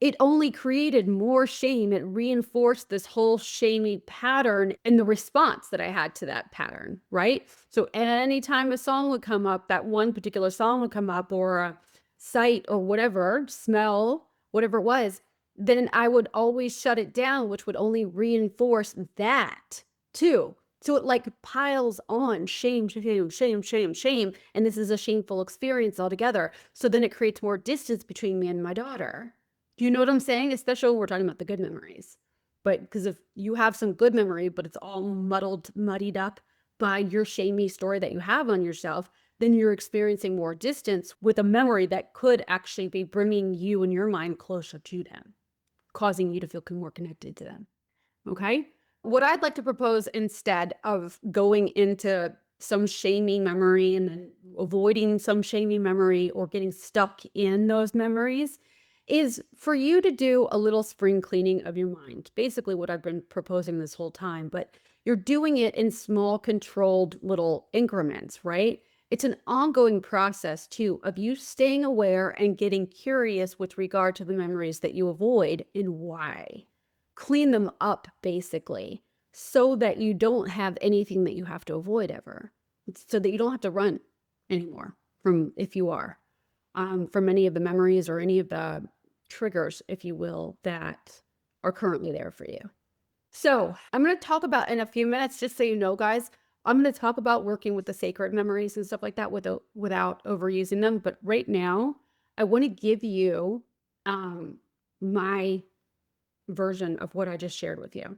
It only created more shame. It reinforced this whole shamey pattern and the response that I had to that pattern, right? So anytime a song would come up, that one particular song would come up or a sight or whatever, smell, whatever it was, then I would always shut it down, which would only reinforce that too. So it like piles on shame, shame, shame, shame, shame. And this is a shameful experience altogether. So then it creates more distance between me and my daughter. Do you know what I'm saying? Especially when we're talking about the good memories. But because if you have some good memory, but it's all muddied up by your shamey story that you have on yourself, then you're experiencing more distance with a memory that could actually be bringing you and your mind closer to them, causing you to feel more connected to them. Okay? What I'd like to propose instead of going into some shaming memory and then avoiding some shaming memory or getting stuck in those memories, is for you to do a little spring cleaning of your mind. Basically what I've been proposing this whole time, but you're doing it in small, controlled little increments, right? It's an ongoing process too of you staying aware and getting curious with regard to the memories that you avoid and why. Clean them up, basically, so that you don't have anything that you have to avoid ever. So that you don't have to run anymore from, if you are, from any of the memories or any of the triggers, if you will, that are currently there for you. So I'm going to talk about in a few minutes, just so you know, guys, I'm going to talk about working with the sacred memories and stuff like that without overusing them. But right now, I want to give you my version of what I just shared with you.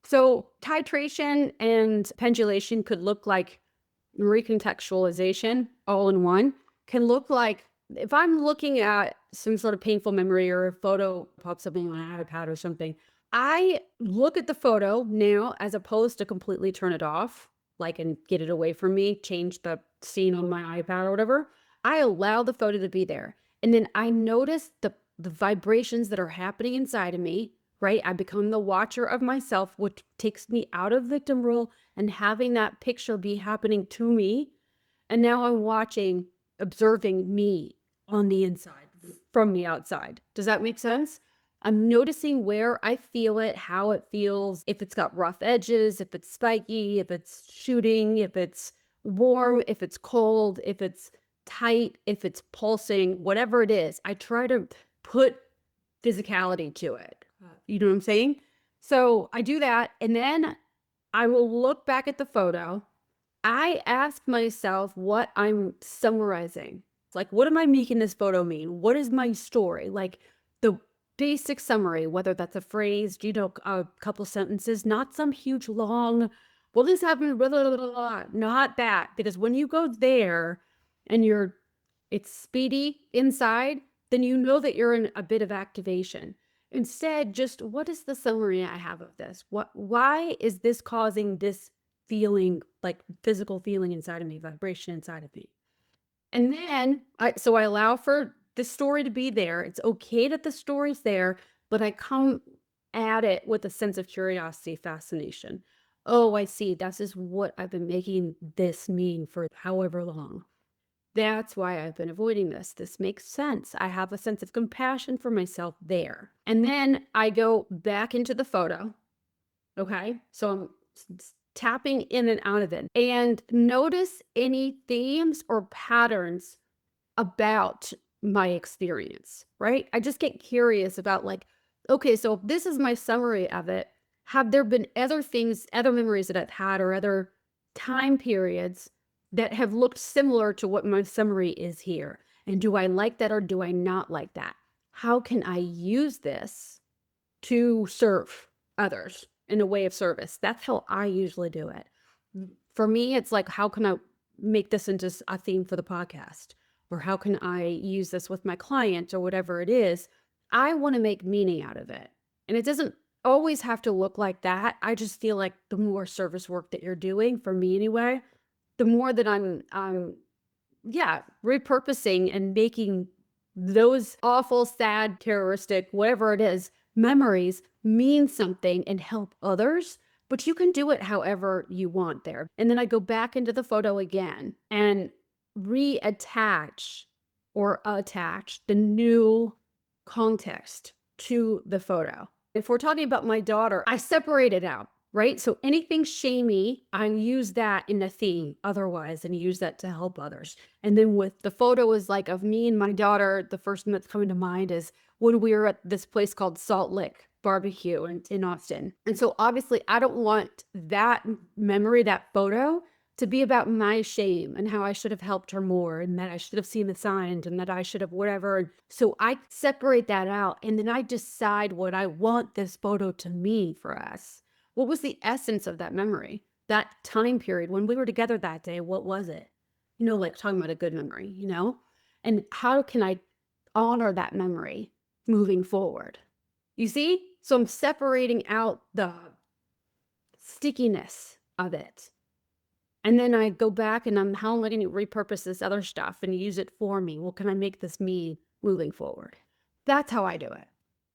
So titration and pendulation could look like recontextualization all in one, can look like if I'm looking at some sort of painful memory or a photo pops up on my iPad or something, I look at the photo now as opposed to completely turn it off, like, and get it away from me, change the scene on my iPad or whatever. I allow the photo to be there. And then I notice the vibrations that are happening inside of me, right? I become the watcher of myself, which takes me out of victim role and having that picture be happening to me. And now I'm watching, observing me on the inside from the outside. Does that make sense? I'm noticing where I feel it, how it feels, if it's got rough edges, if it's spiky, if it's shooting, if it's warm, if it's cold, if it's tight, if it's pulsing, whatever it is. I try to put physicality to it. You know what I'm saying? So I do that, and then I will look back at the photo. I ask myself what I'm summarizing. Like, what am I making this photo mean? What is my story? Like the basic summary, whether that's a phrase, a couple sentences, not some huge long, well, this happened, blah, blah, blah, blah, blah. Not that. Because when you go there and it's speedy inside, then you know that you're in a bit of activation. Instead, just what is the summary I have of this? Why is this causing this feeling, like physical feeling inside of me, vibration inside of me? And then I allow for the story to be there. It's okay that the story's there, but I come at it with a sense of curiosity, fascination. Oh, I see. This is what I've been making this mean for however long. That's why I've been avoiding this. This makes sense. I have a sense of compassion for myself there. And then I go back into the photo. Okay. So I'm tapping in and out of it, and notice any themes or patterns about my experience, right? I just get curious about, like, okay, so if this is my summary of it, have there been other things, other memories that I've had or other time periods that have looked similar to what my summary is here? And do I like that or do I not like that? How can I use this to serve others in a way of service? That's how I usually do it. For me, it's like, how can I make this into a theme for the podcast? Or how can I use this with my client or whatever it is? I want to make meaning out of it. And it doesn't always have to look like that. I just feel like the more service work that you're doing, for me anyway, the more that I'm repurposing and making those awful, sad, terroristic, whatever it is, memories mean something and help others. But you can do it however you want there. And then I go back into the photo again and reattach or attach the new context to the photo. If we're talking about my daughter, I separate it out, right? So anything shamey, I use that in a theme otherwise and use that to help others. And then with the photo is like of me and my daughter, the first one that's coming to mind is when we were at this place called Salt Lick Barbecue in Austin. And so obviously I don't want that memory, that photo, to be about my shame and how I should have helped her more and that I should have seen the signs and that I should have whatever. So I separate that out and then I decide what I want this photo to mean for us. What was the essence of that memory? That time period when we were together that day, what was it? Like talking about a good memory, And how can I honor that memory moving forward? You see? So I'm separating out the stickiness of it. And then I go back and how am I going to repurpose this other stuff and use it for me? Well, can I make this me moving forward? That's how I do it.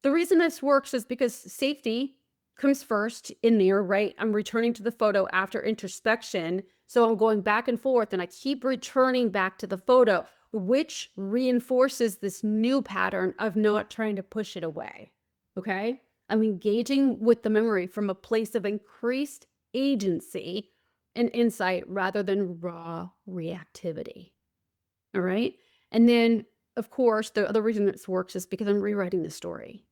The reason this works is because safety comes first in there, right? I'm returning to the photo after introspection. So I'm going back and forth and I keep returning back to the photo, which reinforces this new pattern of not trying to push it away. Okay. I'm engaging with the memory from a place of increased agency and insight rather than raw reactivity. All right. And then, of course, the other reason this works is because I'm rewriting the story.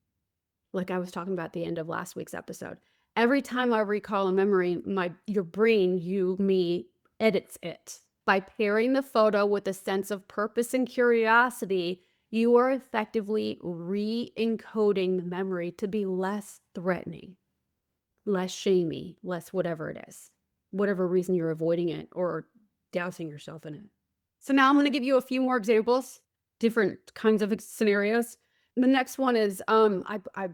Like I was talking about at the end of last week's episode. Every time I recall a memory, your brain, me, edits it. By pairing the photo with a sense of purpose and curiosity, you are effectively re-encoding the memory to be less threatening, less shamey, less whatever it is, whatever reason you're avoiding it or dousing yourself in it. So now I'm going to give you a few more examples, different kinds of scenarios. The next one is I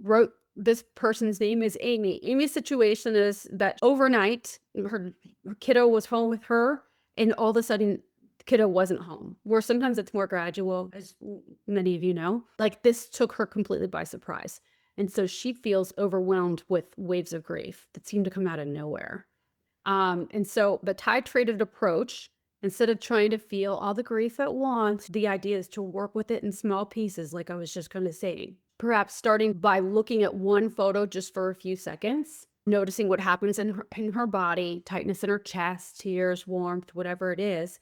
wrote this person's name is Amy. Amy's situation is that overnight her kiddo was home with her, and all of a sudden the kiddo wasn't home. Where sometimes it's more gradual, as many of you know. Like this took her completely by surprise. And so she feels overwhelmed with waves of grief that seem to come out of nowhere. And so the titrated approach, instead of trying to feel all the grief at once, the idea is to work with it in small pieces, like I was just kind of saying. Perhaps starting by looking at one photo just for a few seconds, noticing what happens in her body, tightness in her chest, tears, warmth, whatever it is.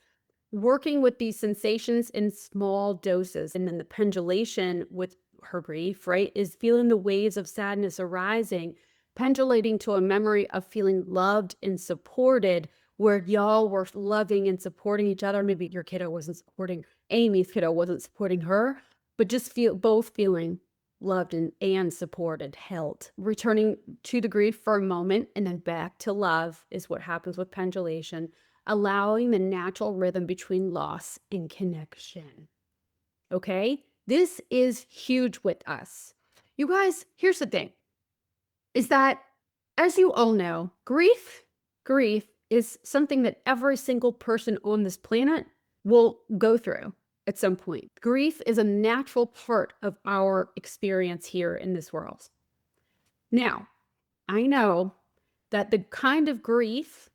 Working with these sensations in small doses. And then the pendulation with her grief, right, is feeling the waves of sadness arising, pendulating to a memory of feeling loved and supported, where y'all were loving and supporting each other. Maybe your kiddo wasn't supporting, Amy's kiddo wasn't supporting her, but just both feeling loved and supported, held. Returning to the grief for a moment and then back to love is what happens with pendulation, allowing the natural rhythm between loss and connection. Okay? This is huge with us. You guys, here's the thing, is that, as you all know, grief is something that every single person on this planet will go through at some point. Grief is a natural part of our experience here in this world. Now, I know that the kind of grief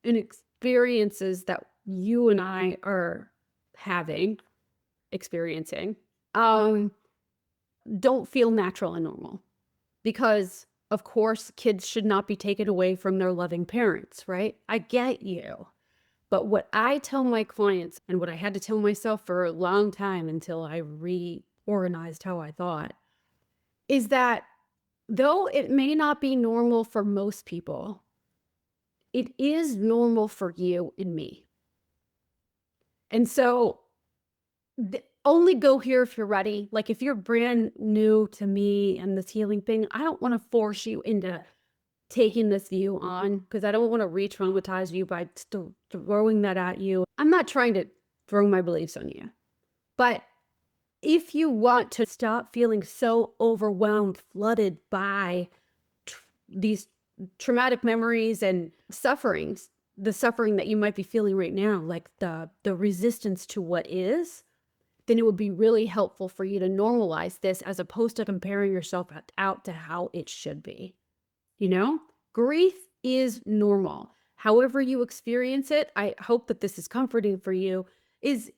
and experiences that you and I are experiencing, don't feel natural and normal. Because, of course, kids should not be taken away from their loving parents, right? I get you. But what I tell my clients, and what I had to tell myself for a long time until I reorganized how I thought, is that though it may not be normal for most people, it is normal for you and me. And so only go here if you're ready. Like if you're brand new to me and this healing thing, I don't want to force you into taking this view on, because I don't want to re-traumatize you by throwing that at you. I'm not trying to throw my beliefs on you. But if you want to stop feeling so overwhelmed, flooded by these traumatic memories and sufferings, the suffering that you might be feeling right now, like the resistance to what is, then it would be really helpful for you to normalize this as opposed to comparing yourself out to how it should be. You know, grief is normal. However you experience it, I hope that this is comforting for you. It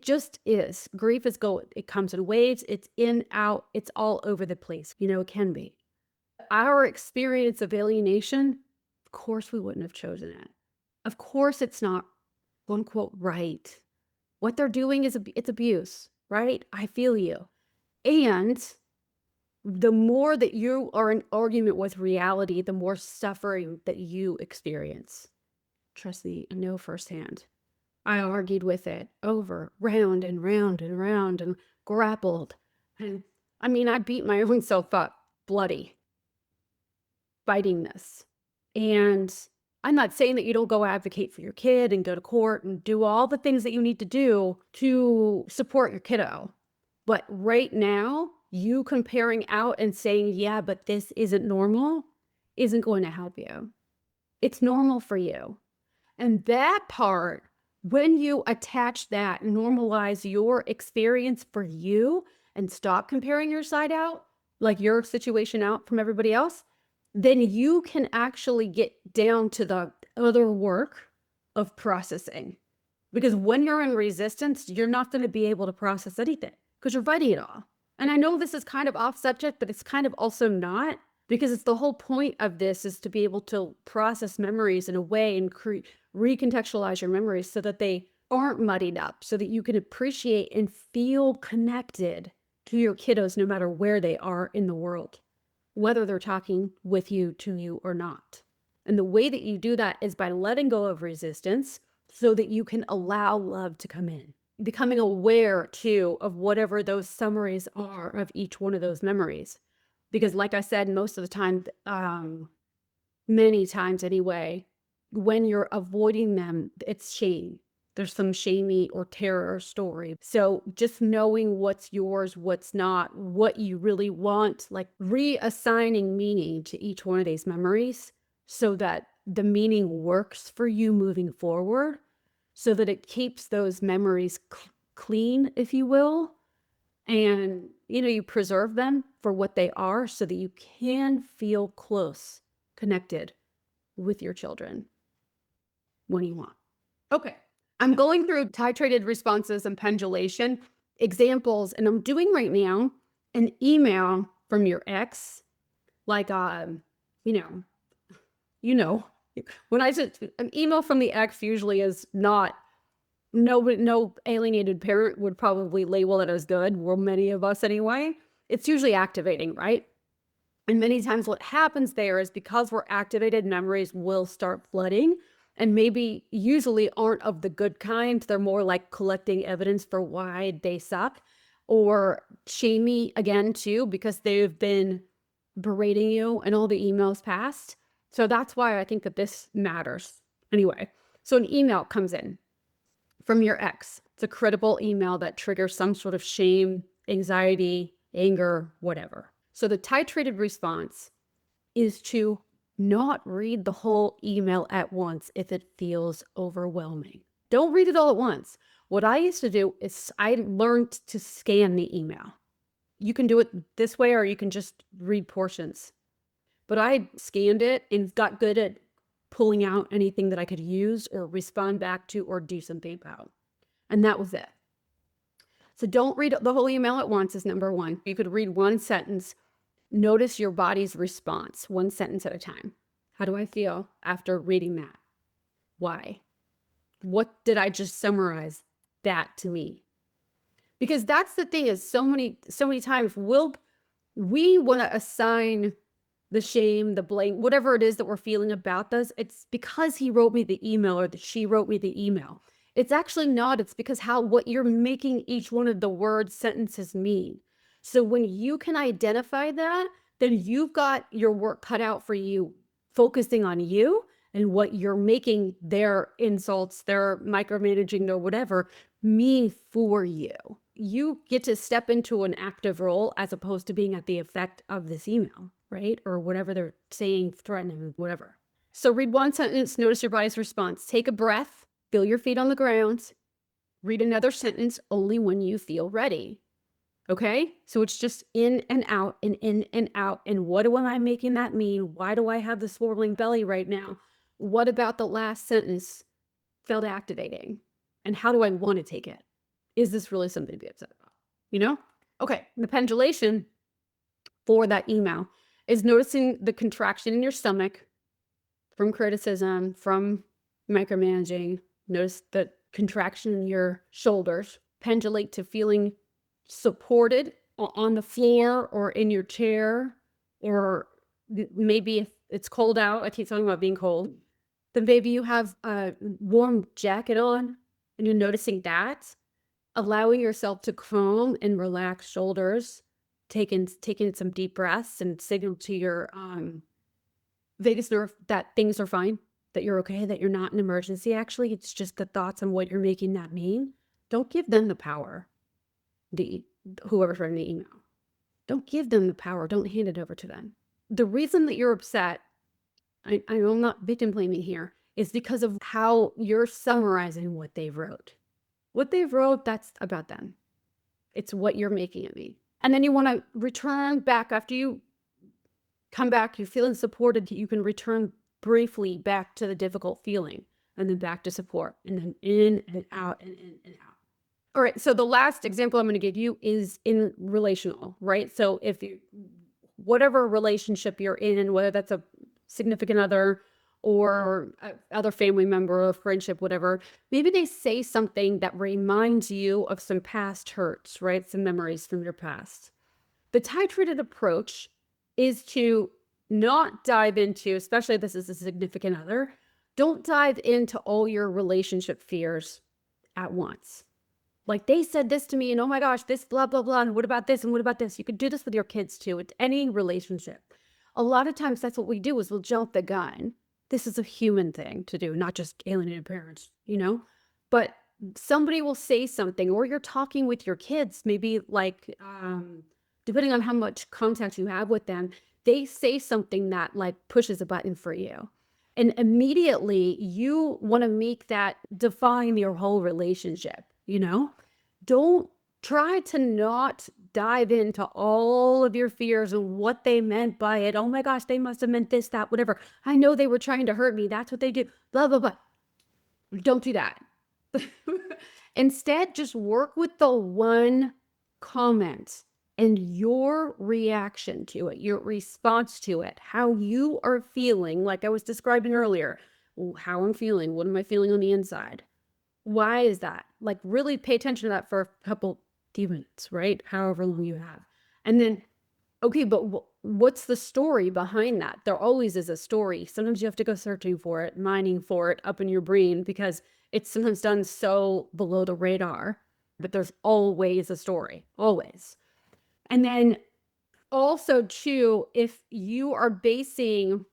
just is. Grief it comes in waves, it's in, out, it's all over the place. You know, it can be. Our experience of alienation, of course we wouldn't have chosen it. Of course it's not, quote unquote, right. What they're doing it's abuse, right? I feel you. And the more that you are in argument with reality, the more suffering that you experience. Trust me, I know firsthand. I argued with it over, round and round and round, and grappled. And I mean, I beat my own self up, bloody, fighting this. And I'm not saying that you don't go advocate for your kid and go to court and do all the things that you need to do to support your kiddo. But right now, you comparing out and saying, yeah, but this isn't normal, isn't going to help you. It's normal for you. And that part, when you attach that, normalize your experience for you and stop comparing your side out, like your situation out from everybody else, then you can actually get down to the other work of processing. Because when you're in resistance, you're not going to be able to process anything because you're fighting it all. And I know this is kind of off subject, but it's kind of also not, because it's the whole point of this is to be able to process memories in a way and recontextualize your memories so that they aren't muddied up, so that you can appreciate and feel connected to your kiddos no matter where they are in the world, whether they're talking with you, to you, or not. And the way that you do that is by letting go of resistance so that you can allow love to come in. Becoming aware, too, of whatever those summaries are of each one of those memories. Because like I said, most of the time, many times anyway, when you're avoiding them, it's shame. There's some shamey or terror story. So just knowing what's yours, what's not, what you really want, like reassigning meaning to each one of these memories so that the meaning works for you moving forward, so that it keeps those memories clean, if you will. And, you preserve them for what they are so that you can feel close, connected with your children when you want. Okay. I'm going through titrated responses and pendulation examples, and I'm doing right now an email from your ex, like, when I said an email from the ex usually is not, no alienated parent would probably label it as good, well, many of us anyway. It's usually activating, right? And many times what happens there is because we're activated, memories will start flooding, and maybe usually aren't of the good kind. They're more like collecting evidence for why they suck, or shamey again too, because they've been berating you in all the emails past. So that's why I think that this matters. Anyway, so an email comes in from your ex. It's a credible email that triggers some sort of shame, anxiety, anger, whatever. So the titrated response is to not read the whole email at once if it feels overwhelming. Don't read it all at once. What I used to do is I learned to scan the email. You can do it this way, or you can just read portions. But I scanned it and got good at pulling out anything that I could use or respond back to or do something about. And that was it. So don't read the whole email at once is number one. You could read one sentence. Notice your body's response, one sentence at a time. How do I feel after reading that? Why? What did I just summarize that to me? Because that's the thing, is so many times we want to assign the shame, the blame, whatever it is that we're feeling about this. It's because he wrote me the email or that she wrote me the email. It's actually not. It's because what you're making each one of the words, sentences mean. So when you can identify that, then you've got your work cut out for you, focusing on you and what you're making their insults, their micromanaging, or whatever mean for you. You get to step into an active role as opposed to being at the effect of this email, right? Or whatever they're saying, threatening, whatever. So read one sentence, notice your body's response. Take a breath, feel your feet on the ground. Read another sentence only when you feel ready. Okay? So it's just in and out and in and out. And what am I making that mean? Why do I have the swirling belly right now? What about the last sentence felt activating? And how do I want to take it? Is this really something to be upset about? Okay, the pendulation for that email is noticing the contraction in your stomach from criticism, from micromanaging. Notice the contraction in your shoulders. Pendulate to feeling supported on the floor or in your chair, or maybe if it's cold out, I keep talking about being cold, then maybe you have a warm jacket on and you're noticing that. Allowing yourself to calm and relax shoulders, taking some deep breaths and signal to your vagus nerve that things are fine, that you're okay, that you're not an emergency. Actually, it's just the thoughts and what you're making that mean. Don't give them the power. Whoever's writing the email. Don't give them the power. Don't hand it over to them. The reason that you're upset, I'm not victim blaming here, is because of how you're summarizing what they wrote. What they wrote, that's about them. It's what you're making it be. And then you want to return back after you come back, you're feeling supported, you can return briefly back to the difficult feeling and then back to support and then in and out and in and out. All right. So the last example I'm going to give you is in relational, right? So if you, whatever relationship you're in, whether that's a significant other or other family member or friendship, whatever, maybe they say something that reminds you of some past hurts, right? Some memories from your past. The titrated approach is to not dive into, especially if this is a significant other, don't dive into all your relationship fears at once. Like, they said this to me and oh my gosh, this blah, blah, blah. And what about this? And what about this? You could do this with your kids too. It's any relationship. A lot of times that's what we do is we'll jump the gun. This is a human thing to do, not just alienated parents, you know? But somebody will say something, or you're talking with your kids, maybe like, depending on how much contact you have with them, they say something that like pushes a button for you. And immediately you want to make that define your whole relationship, you know? Don't try to not dive into all of your fears and what they meant by it. Oh my gosh, they must have meant this, that, whatever. I know they were trying to hurt me. That's what they do. Blah, blah, blah. Don't do that. Instead, just work with the one comment and your reaction to it, your response to it, how you are feeling, like I was describing earlier, how I'm feeling, what am I feeling on the inside? Why is that? Like, really pay attention to that for a couple few minutes, right? However long you have. And then, okay, but what's the story behind that? There always is a story. Sometimes you have to go searching for it, mining for it up in your brain, because it's sometimes done so below the radar, but there's always a story, always. And then also too, if you are basing,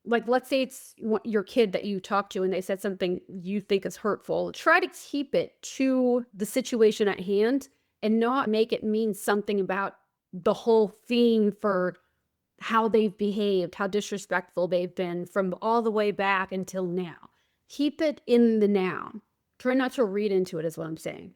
like, let's say it's your kid that you talk to and they said something you think is hurtful, try to keep it to the situation at hand and not make it mean something about the whole theme for how they've behaved, how disrespectful they've been from all the way back until now. Keep it in the now. Try not to read into it, is what I'm saying.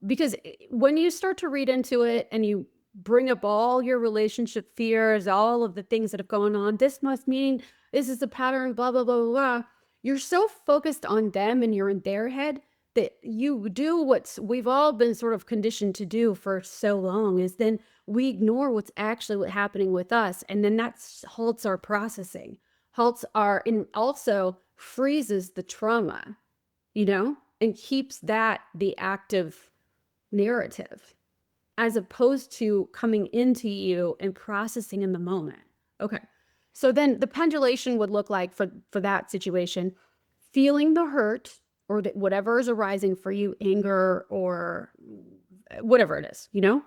Because when you start to read into it and you bring up all your relationship fears, all of the things that have gone on, this must mean this is a pattern, blah, blah, blah, blah, blah. You're so focused on them and you're in their head that you do what we've all been sort of conditioned to do for so long, is then we ignore what's actually happening with us. And then that halts our processing, and also freezes the trauma, you know, and keeps that the active narrative, as opposed to coming into you and processing in the moment. Okay. So then the pendulation would look like for that situation, feeling the hurt or whatever is arising for you, anger or whatever it is, you know?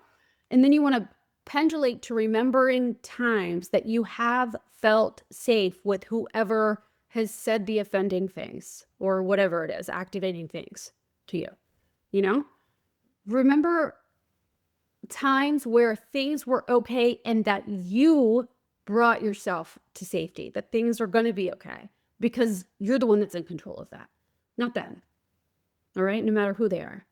And then you want to pendulate to remembering times that you have felt safe with whoever has said the offending things or whatever it is, activating things to you, you know? Remember times where things were okay and that you brought yourself to safety, that things are going to be okay because you're the one that's in control of that, not them. All right, no matter who they are.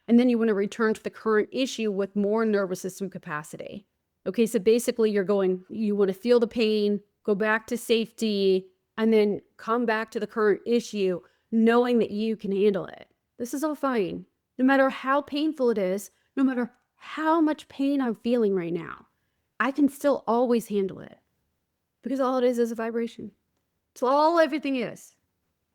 And then you want to return to the current issue with more nervous system capacity. Okay, so basically you want to feel the pain, go back to safety, and then come back to the current issue knowing that you can handle it. This is all fine. No matter how painful it is, no matter how much pain I'm feeling right now, I can still always handle it because all it is a vibration. So all everything is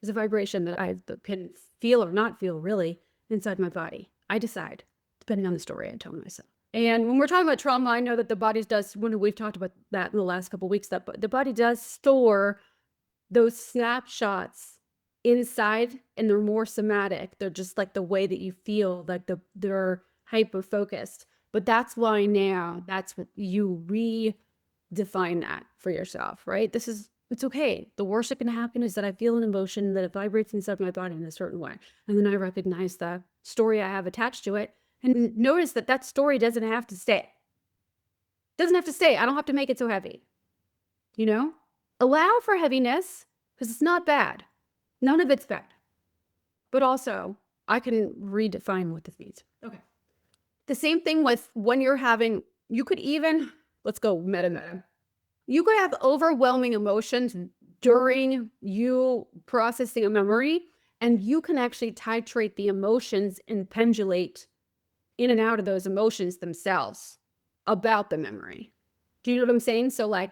a vibration that I can feel or not feel really inside my body. I decide, depending on the story I tell myself. And when we're talking about trauma, I know that the body does, when we've talked about that in the last couple of weeks, that the body does store those snapshots inside, and they're more somatic. They're just like the way that you feel, like they're hyper-focused. But that's why now, that's what you redefine that for yourself, right? It's okay. The worst that can happen is that I feel an emotion that it vibrates inside my body in a certain way. And then I recognize the story I have attached to it and notice that that story doesn't have to stay. Doesn't have to stay. I don't have to make it so heavy. You know? Allow for heaviness because it's not bad. None of it's bad. But also, I can redefine what this means. Okay. The same thing with when you're having, you could even, let's go meta. You could have overwhelming emotions during you processing a memory, and you can actually titrate the emotions and pendulate in and out of those emotions themselves about the memory. Do you know what I'm saying? So like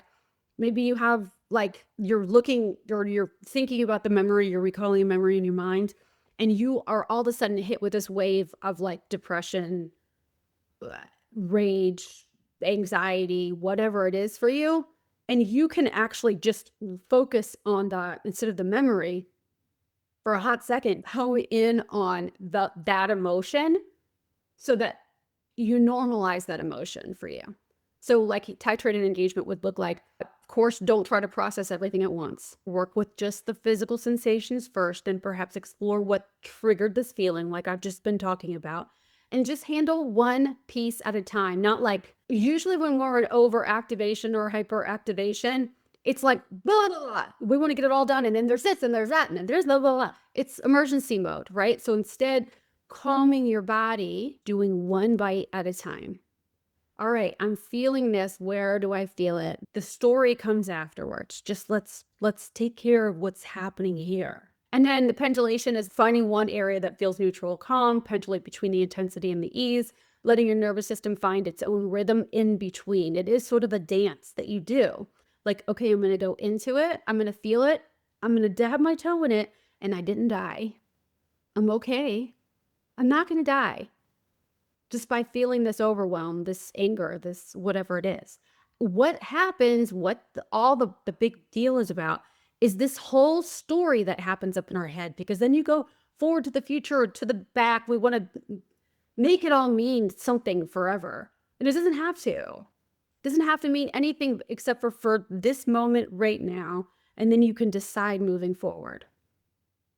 maybe you have like you're looking or you're thinking about the memory, you're recalling a memory in your mind, and you are all of a sudden hit with this wave of like depression, rage, anxiety, whatever it is for you. And you can actually just focus on that instead of the memory for a hot second, hone in on that emotion so that you normalize that emotion for you. So like titrated engagement would look like, of course, don't try to process everything at once. Work with just the physical sensations first and perhaps explore what triggered this feeling like I've just been talking about. And just handle one piece at a time. Not like, usually when we're in overactivation or hyperactivation, it's like, blah, blah, blah. We want to get it all done. And then there's this and there's that and then there's blah, blah, blah. It's emergency mode, right? So instead, calming your body, doing one bite at a time. All right, I'm feeling this. Where do I feel it? The story comes afterwards. Just let's take care of what's happening here. And then the pendulation is finding one area that feels neutral, calm, pendulate between the intensity and the ease, letting your nervous system find its own rhythm in between. It is sort of a dance that you do. Like, okay, I'm going to go into it. I'm going to feel it. I'm going to dab my toe in it. And I didn't die. I'm okay. I'm not going to die just by feeling this overwhelm, this anger, this whatever it is. What happens, all the big deal is about is this whole story that happens up in our head, because then you go forward to the future or to the back. We want to make it all mean something forever. And it doesn't have to. It doesn't have to mean anything except for this moment right now. And then you can decide moving forward.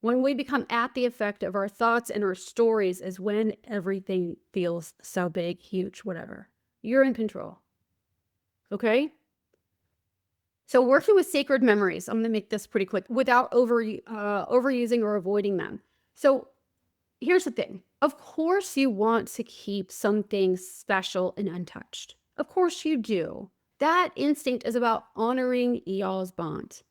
When we become at the effect of our thoughts and our stories is when everything feels so big, huge, whatever. You're in control. Okay? So working with sacred memories, I'm going to make this pretty quick without overusing or avoiding them. So here's the thing. Of course you want to keep something special and untouched. Of course you do. That instinct is about honoring y'all's bond.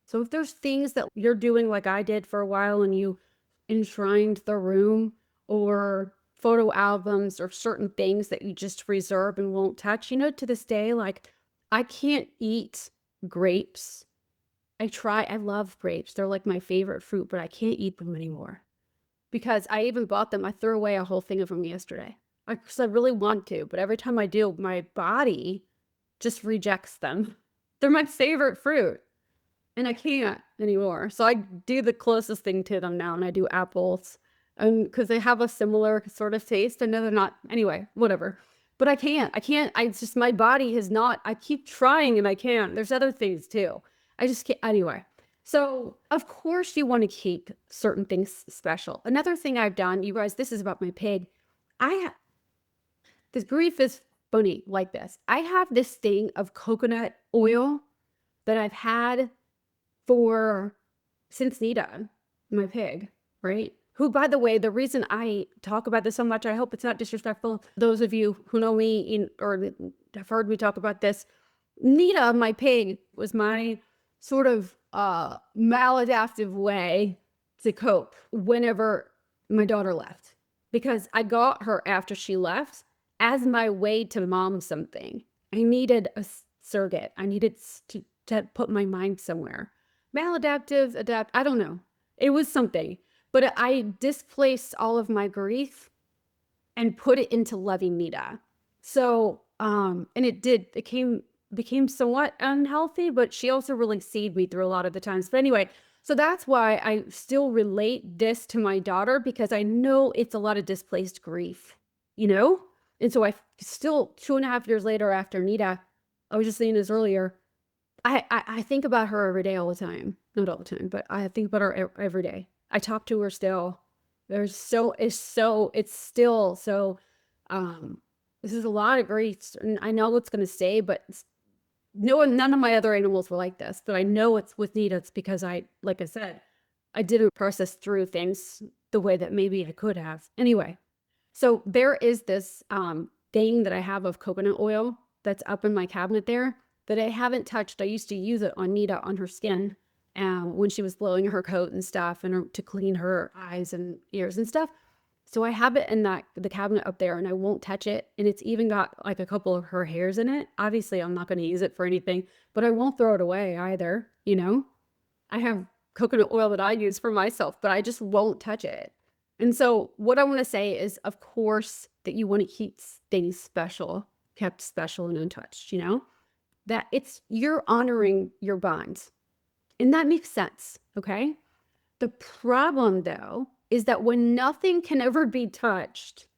So if there's things that you're doing like I did for a while and you enshrined the room, or photo albums or certain things that you just reserve and won't touch, to this day, like I can't eat grapes. I love grapes. They're like my favorite fruit, but I can't eat them anymore because I even bought them. I threw away a whole thing of them yesterday. Because I really want to, but every time I do, my body just rejects them. They're my favorite fruit. And I can't anymore. So I do the closest thing to them now, and I do apples. Because they have a similar sort of taste. I know they're not, anyway, whatever. But I can't. It's just my body has not, I keep trying and I can't. There's other things too. I just can't, anyway. So of course you want to keep certain things special. Another thing I've done, you guys, this is about my pig. This grief is funny like this. I have this thing of coconut oil that I've had since Nita, my pig, right? Who, by the way, the reason I talk about this so much, I hope it's not disrespectful. Those of you who know me or have heard me talk about this, Nita, my pig, was my sort of maladaptive way to cope whenever my daughter left. Because I got her after she left as my way to mom something. I needed a surrogate. I needed to put my mind somewhere. Maladaptive, I don't know. It was something. But I displaced all of my grief and put it into loving Nita. So, and it became somewhat unhealthy, but she also really saved me through a lot of the times. But anyway, so that's why I still relate this to my daughter, because I know it's a lot of displaced grief, And so I still, 2.5 years later after Nita, I was just saying this earlier, I think about her every day all the time. Not all the time, but I think about her every day. I talk to her still. It's still so, this is a lot of grief, and I know what's going to stay, but none of my other animals were like this, but I know it's with Nita. It's because like I said, I didn't process through things the way that maybe I could have. Anyway, so there is this thing that I have of coconut oil that's up in my cabinet there that I haven't touched. I used to use it on Nita on her skin when she was blowing her coat and stuff, and to clean her eyes and ears and stuff. So I have it in the cabinet up there, and I won't touch it. And it's even got like a couple of her hairs in it. Obviously, I'm not going to use it for anything, but I won't throw it away either. You know, I have coconut oil that I use for myself, but I just won't touch it. And so what I want to say is, of course, that you want to keep things special, kept special and untouched, you know, that you're honoring your bonds. And that makes sense. Okay. The problem, though, is that when nothing can ever be touched,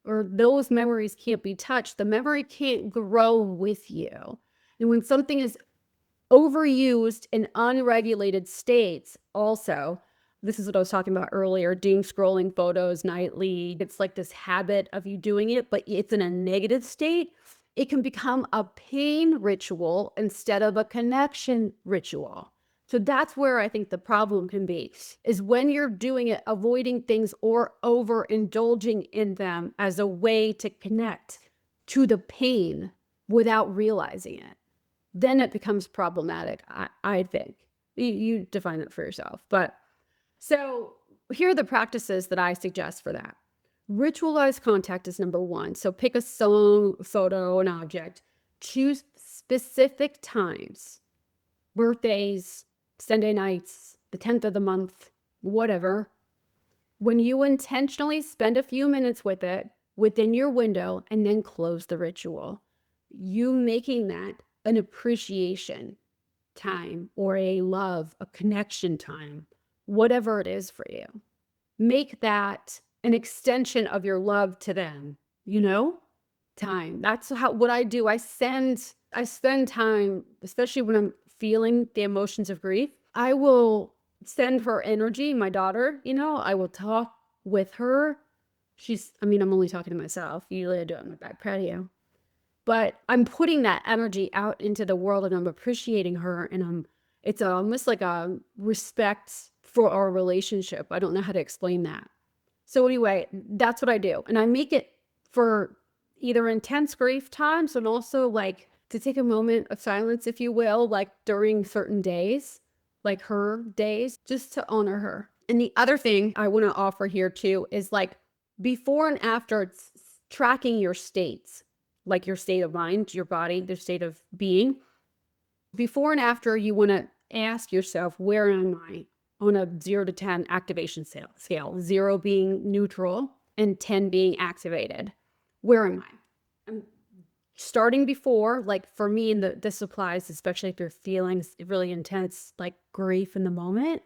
or those memories can't be touched, the memory can't grow with you. And when something is overused in unregulated states, also, this is what I was talking about earlier, doom scrolling photos nightly. It's like this habit of you doing it, but it's in a negative state. It can become a pain ritual instead of a connection ritual. So that's where I think the problem can be, is when you're doing it, avoiding things or overindulging in them as a way to connect to the pain without realizing it. Then it becomes problematic, I think. You define it for yourself. But so here are the practices that I suggest for that. Ritualized contact is number one. So pick a song, photo, an object. Choose specific times, birthdays, Sunday nights, the 10th of the month, whatever. When you intentionally spend a few minutes with it within your window and then close the ritual, you making that an appreciation time or a love, a connection time, whatever it is for you. Make that an extension of your love to them, you know? Time. That's what I do. I spend time, especially when I'm feeling the emotions of grief. I will send her energy, my daughter, you know, I will talk with her. I'm only talking to myself. Usually I do it on my back patio. But I'm putting that energy out into the world, and I'm appreciating her, and it's almost like a respect for our relationship. I don't know how to explain that. So anyway, that's what I do. And I make it for either intense grief times and also like to take a moment of silence, if you will, like during certain days, like her days, just to honor her. And the other thing I want to offer here too is like before and after, tracking your states, like your state of mind, your body, the state of being. Before and after, you want to ask yourself, where am I on a 0 to 10 activation scale? 0 being neutral and 10 being activated. Where am I? I'm starting before, like for me, and this applies, especially if you're feeling really intense, like grief in the moment.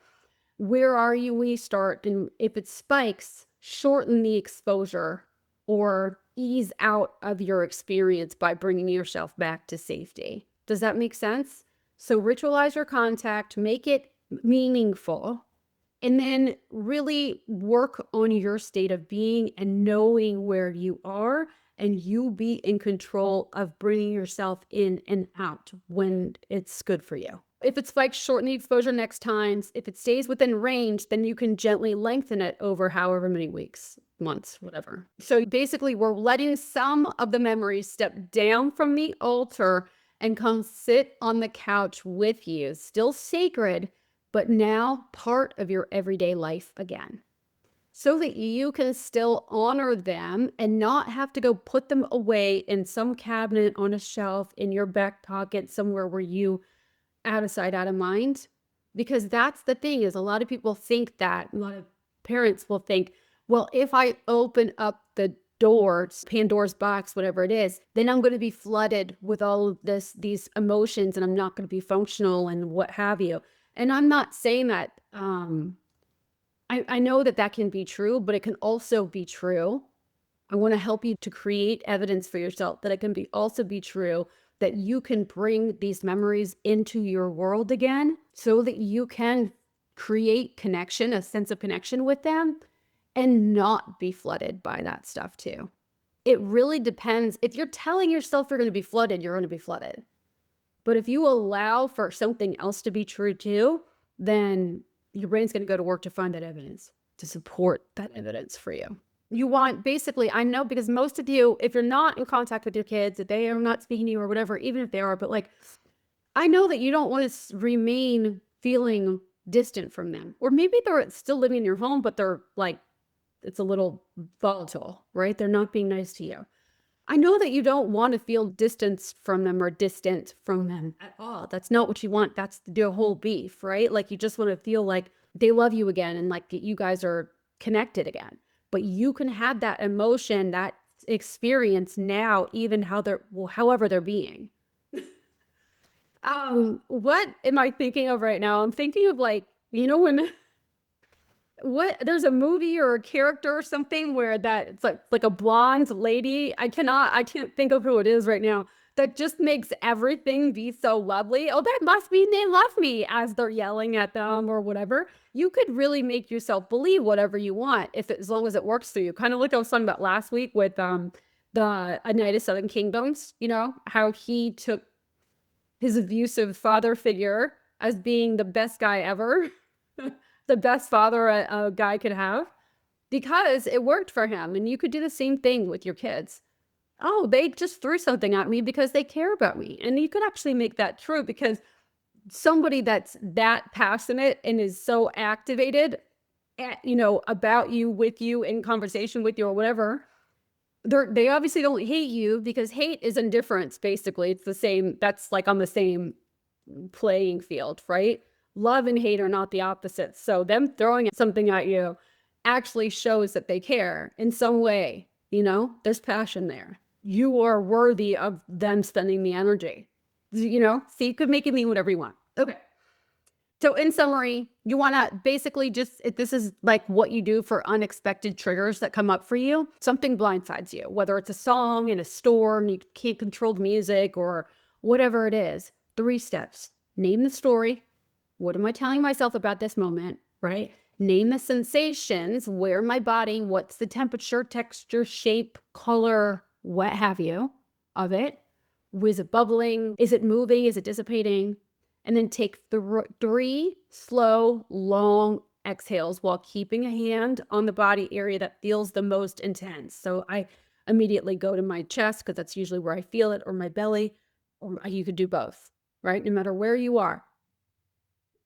Where are you when you start? And if it spikes, shorten the exposure or ease out of your experience by bringing yourself back to safety. Does that make sense? So ritualize your contact, make it meaningful, and then really work on your state of being and knowing where you are, and you be in control of bringing yourself in and out when it's good for you. If it spikes, shorten the exposure next time. If it stays within range, then you can gently lengthen it over however many weeks, months, whatever. So basically, we're letting some of the memories step down from the altar and come sit on the couch with you. Still sacred, but now part of your everyday life again. So that you can still honor them and not have to go put them away in some cabinet on a shelf in your back pocket somewhere where you out of sight, out of mind. Because that's the thing, is a lot of people think that, a lot of parents will think, well, if I open up the door, Pandora's box, whatever it is, then I'm going to be flooded with all of these emotions, and I'm not going to be functional and what have you. And I'm not saying that, I know that can be true, but it can also be true. I want to help you to create evidence for yourself that it can also be true that you can bring these memories into your world again so that you can create connection, a sense of connection with them, and not be flooded by that stuff too. It really depends. If you're telling yourself you're going to be flooded, you're going to be flooded. But if you allow for something else to be true too, then your brain's going to go to work to find that evidence, to support that evidence for you. You want, basically, I know, because most of you, if you're not in contact with your kids, if they are not speaking to you or whatever, even if they are, but like, I know that you don't want to remain feeling distant from them. Or maybe they're still living in your home, but they're like, it's a little volatile, right? They're not being nice to you. I know that you don't want to feel distance from them or distant from them at all. That's not what you want. That's the whole beef, right? Like, you just want to feel like they love you again and like you guys are connected again. But you can have that emotion, that experience now, even however they're being. What am I thinking of right now? I'm thinking of, like, when there's a movie or a character or something where that it's like a blonde lady. I can't think of who it is right now. That just makes everything be so lovely. Oh, that must mean they love me, as they're yelling at them or whatever. You could really make yourself believe whatever you want as long as it works for you. Kind of like I was talking about last week with the A Knight of Seven Kingdoms, how he took his abusive father figure as being the best guy ever. The best father a guy could have, because it worked for him. And you could do the same thing with your kids. Oh, they just threw something at me because they care about me. And you could actually make that true, because somebody that's that passionate and is so activated about you, with you, in conversation with you or whatever, they obviously don't hate you, because hate is indifference. Basically, it's the same. That's like on the same playing field, right? Love and hate are not the opposites. So them throwing something at you actually shows that they care in some way. There's passion there. You are worthy of them spending the energy. So you could make it mean whatever you want. Okay. So in summary, you want to basically this is like what you do for unexpected triggers that come up for you. Something blindsides you, whether it's a song in a storm, you can't control the music, or whatever it is. 3 steps. Name the story. What am I telling myself about this moment, right? Name the sensations. Where in my body? What's the temperature, texture, shape, color, what have you of it? Was it bubbling? Is it moving? Is it dissipating? And then take 3 slow, long exhales while keeping a hand on the body area that feels the most intense. So I immediately go to my chest, because that's usually where I feel it, or my belly, or you could do both, right? No matter where you are.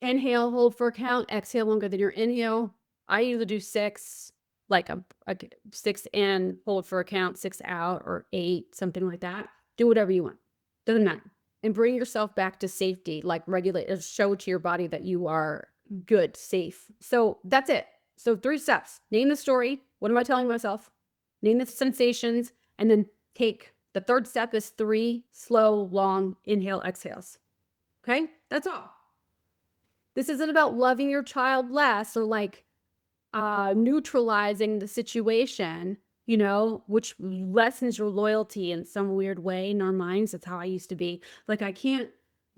Inhale, hold for a count, exhale longer than your inhale. I either do 6, like a 6 in, hold for a count, 6 out, or 8, something like that. Do whatever you want. Doesn't matter. And bring yourself back to safety, like regulate, show to your body that you are good, safe. So that's it. So 3 steps. Name the story. What am I telling myself? Name the sensations. And then take the 3rd step is 3 slow, long inhale, exhales. Okay? That's all. This isn't about loving your child less, or like neutralizing the situation, which lessens your loyalty in some weird way in our minds. That's how I used to be. Like, I can't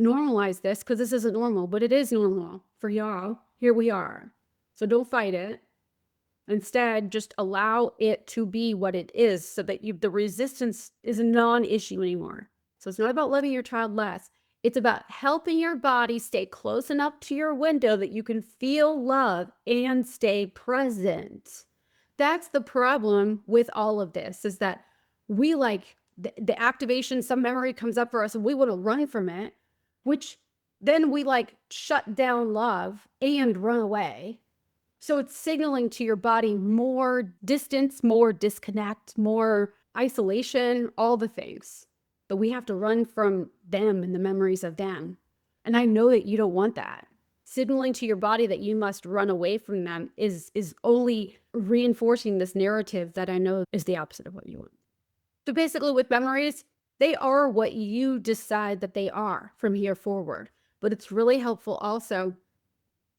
normalize this because this isn't normal, but it is normal for y'all. Here we are. So don't fight it. Instead, just allow it to be what it is, so that the resistance is a non-issue anymore. So it's not about loving your child less. It's about helping your body stay close enough to your window that you can feel love and stay present. That's the problem with all of this, is that we like the activation, some memory comes up for us and we want to run from it, which then we like shut down love and run away. So it's signaling to your body more distance, more disconnect, more isolation, all the things. But we have to run from them and the memories of them. And I know that you don't want that. Signaling to your body that you must run away from them is only reinforcing this narrative that I know is the opposite of what you want. So basically, with memories, they are what you decide that they are from here forward. But it's really helpful also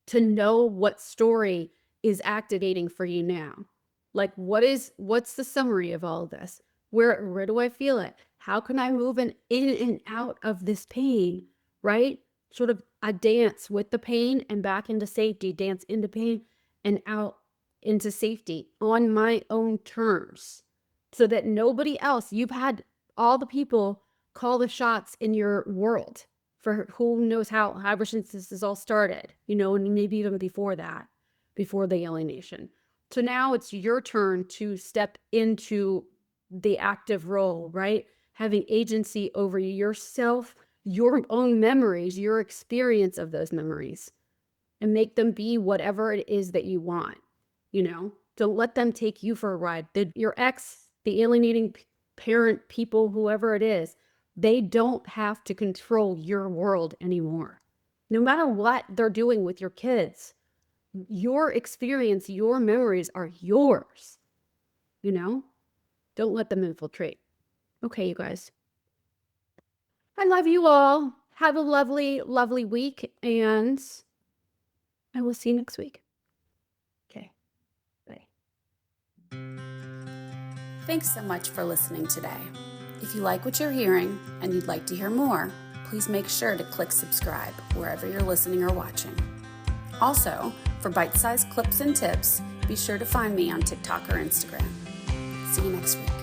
to know what story is activating for you now. Like, what's the summary of all of this? Where do I feel it? How can I move in and out of this pain, right? Sort of a dance with the pain and back into safety, dance into pain and out into safety on my own terms, so that nobody else, you've had all the people call the shots in your world for who knows how, ever since this is all started, you know, and maybe even before that, before the alienation. So now it's your turn to step into the active role, right? Having agency over yourself, your own memories, your experience of those memories, and make them be whatever it is that you want, you know? Don't let them take you for a ride. Your ex, the alienating parent, people, whoever it is, they don't have to control your world anymore. No matter what they're doing with your kids, your experience, your memories are yours, you know? Don't let them infiltrate. Okay, you guys. I love you all. Have a lovely, lovely week, and I will see you next week. Okay, bye. Thanks so much for listening today. If you like what you're hearing and you'd like to hear more, please make sure to click subscribe wherever you're listening or watching. Also, for bite-sized clips and tips, be sure to find me on TikTok or Instagram. See you next week.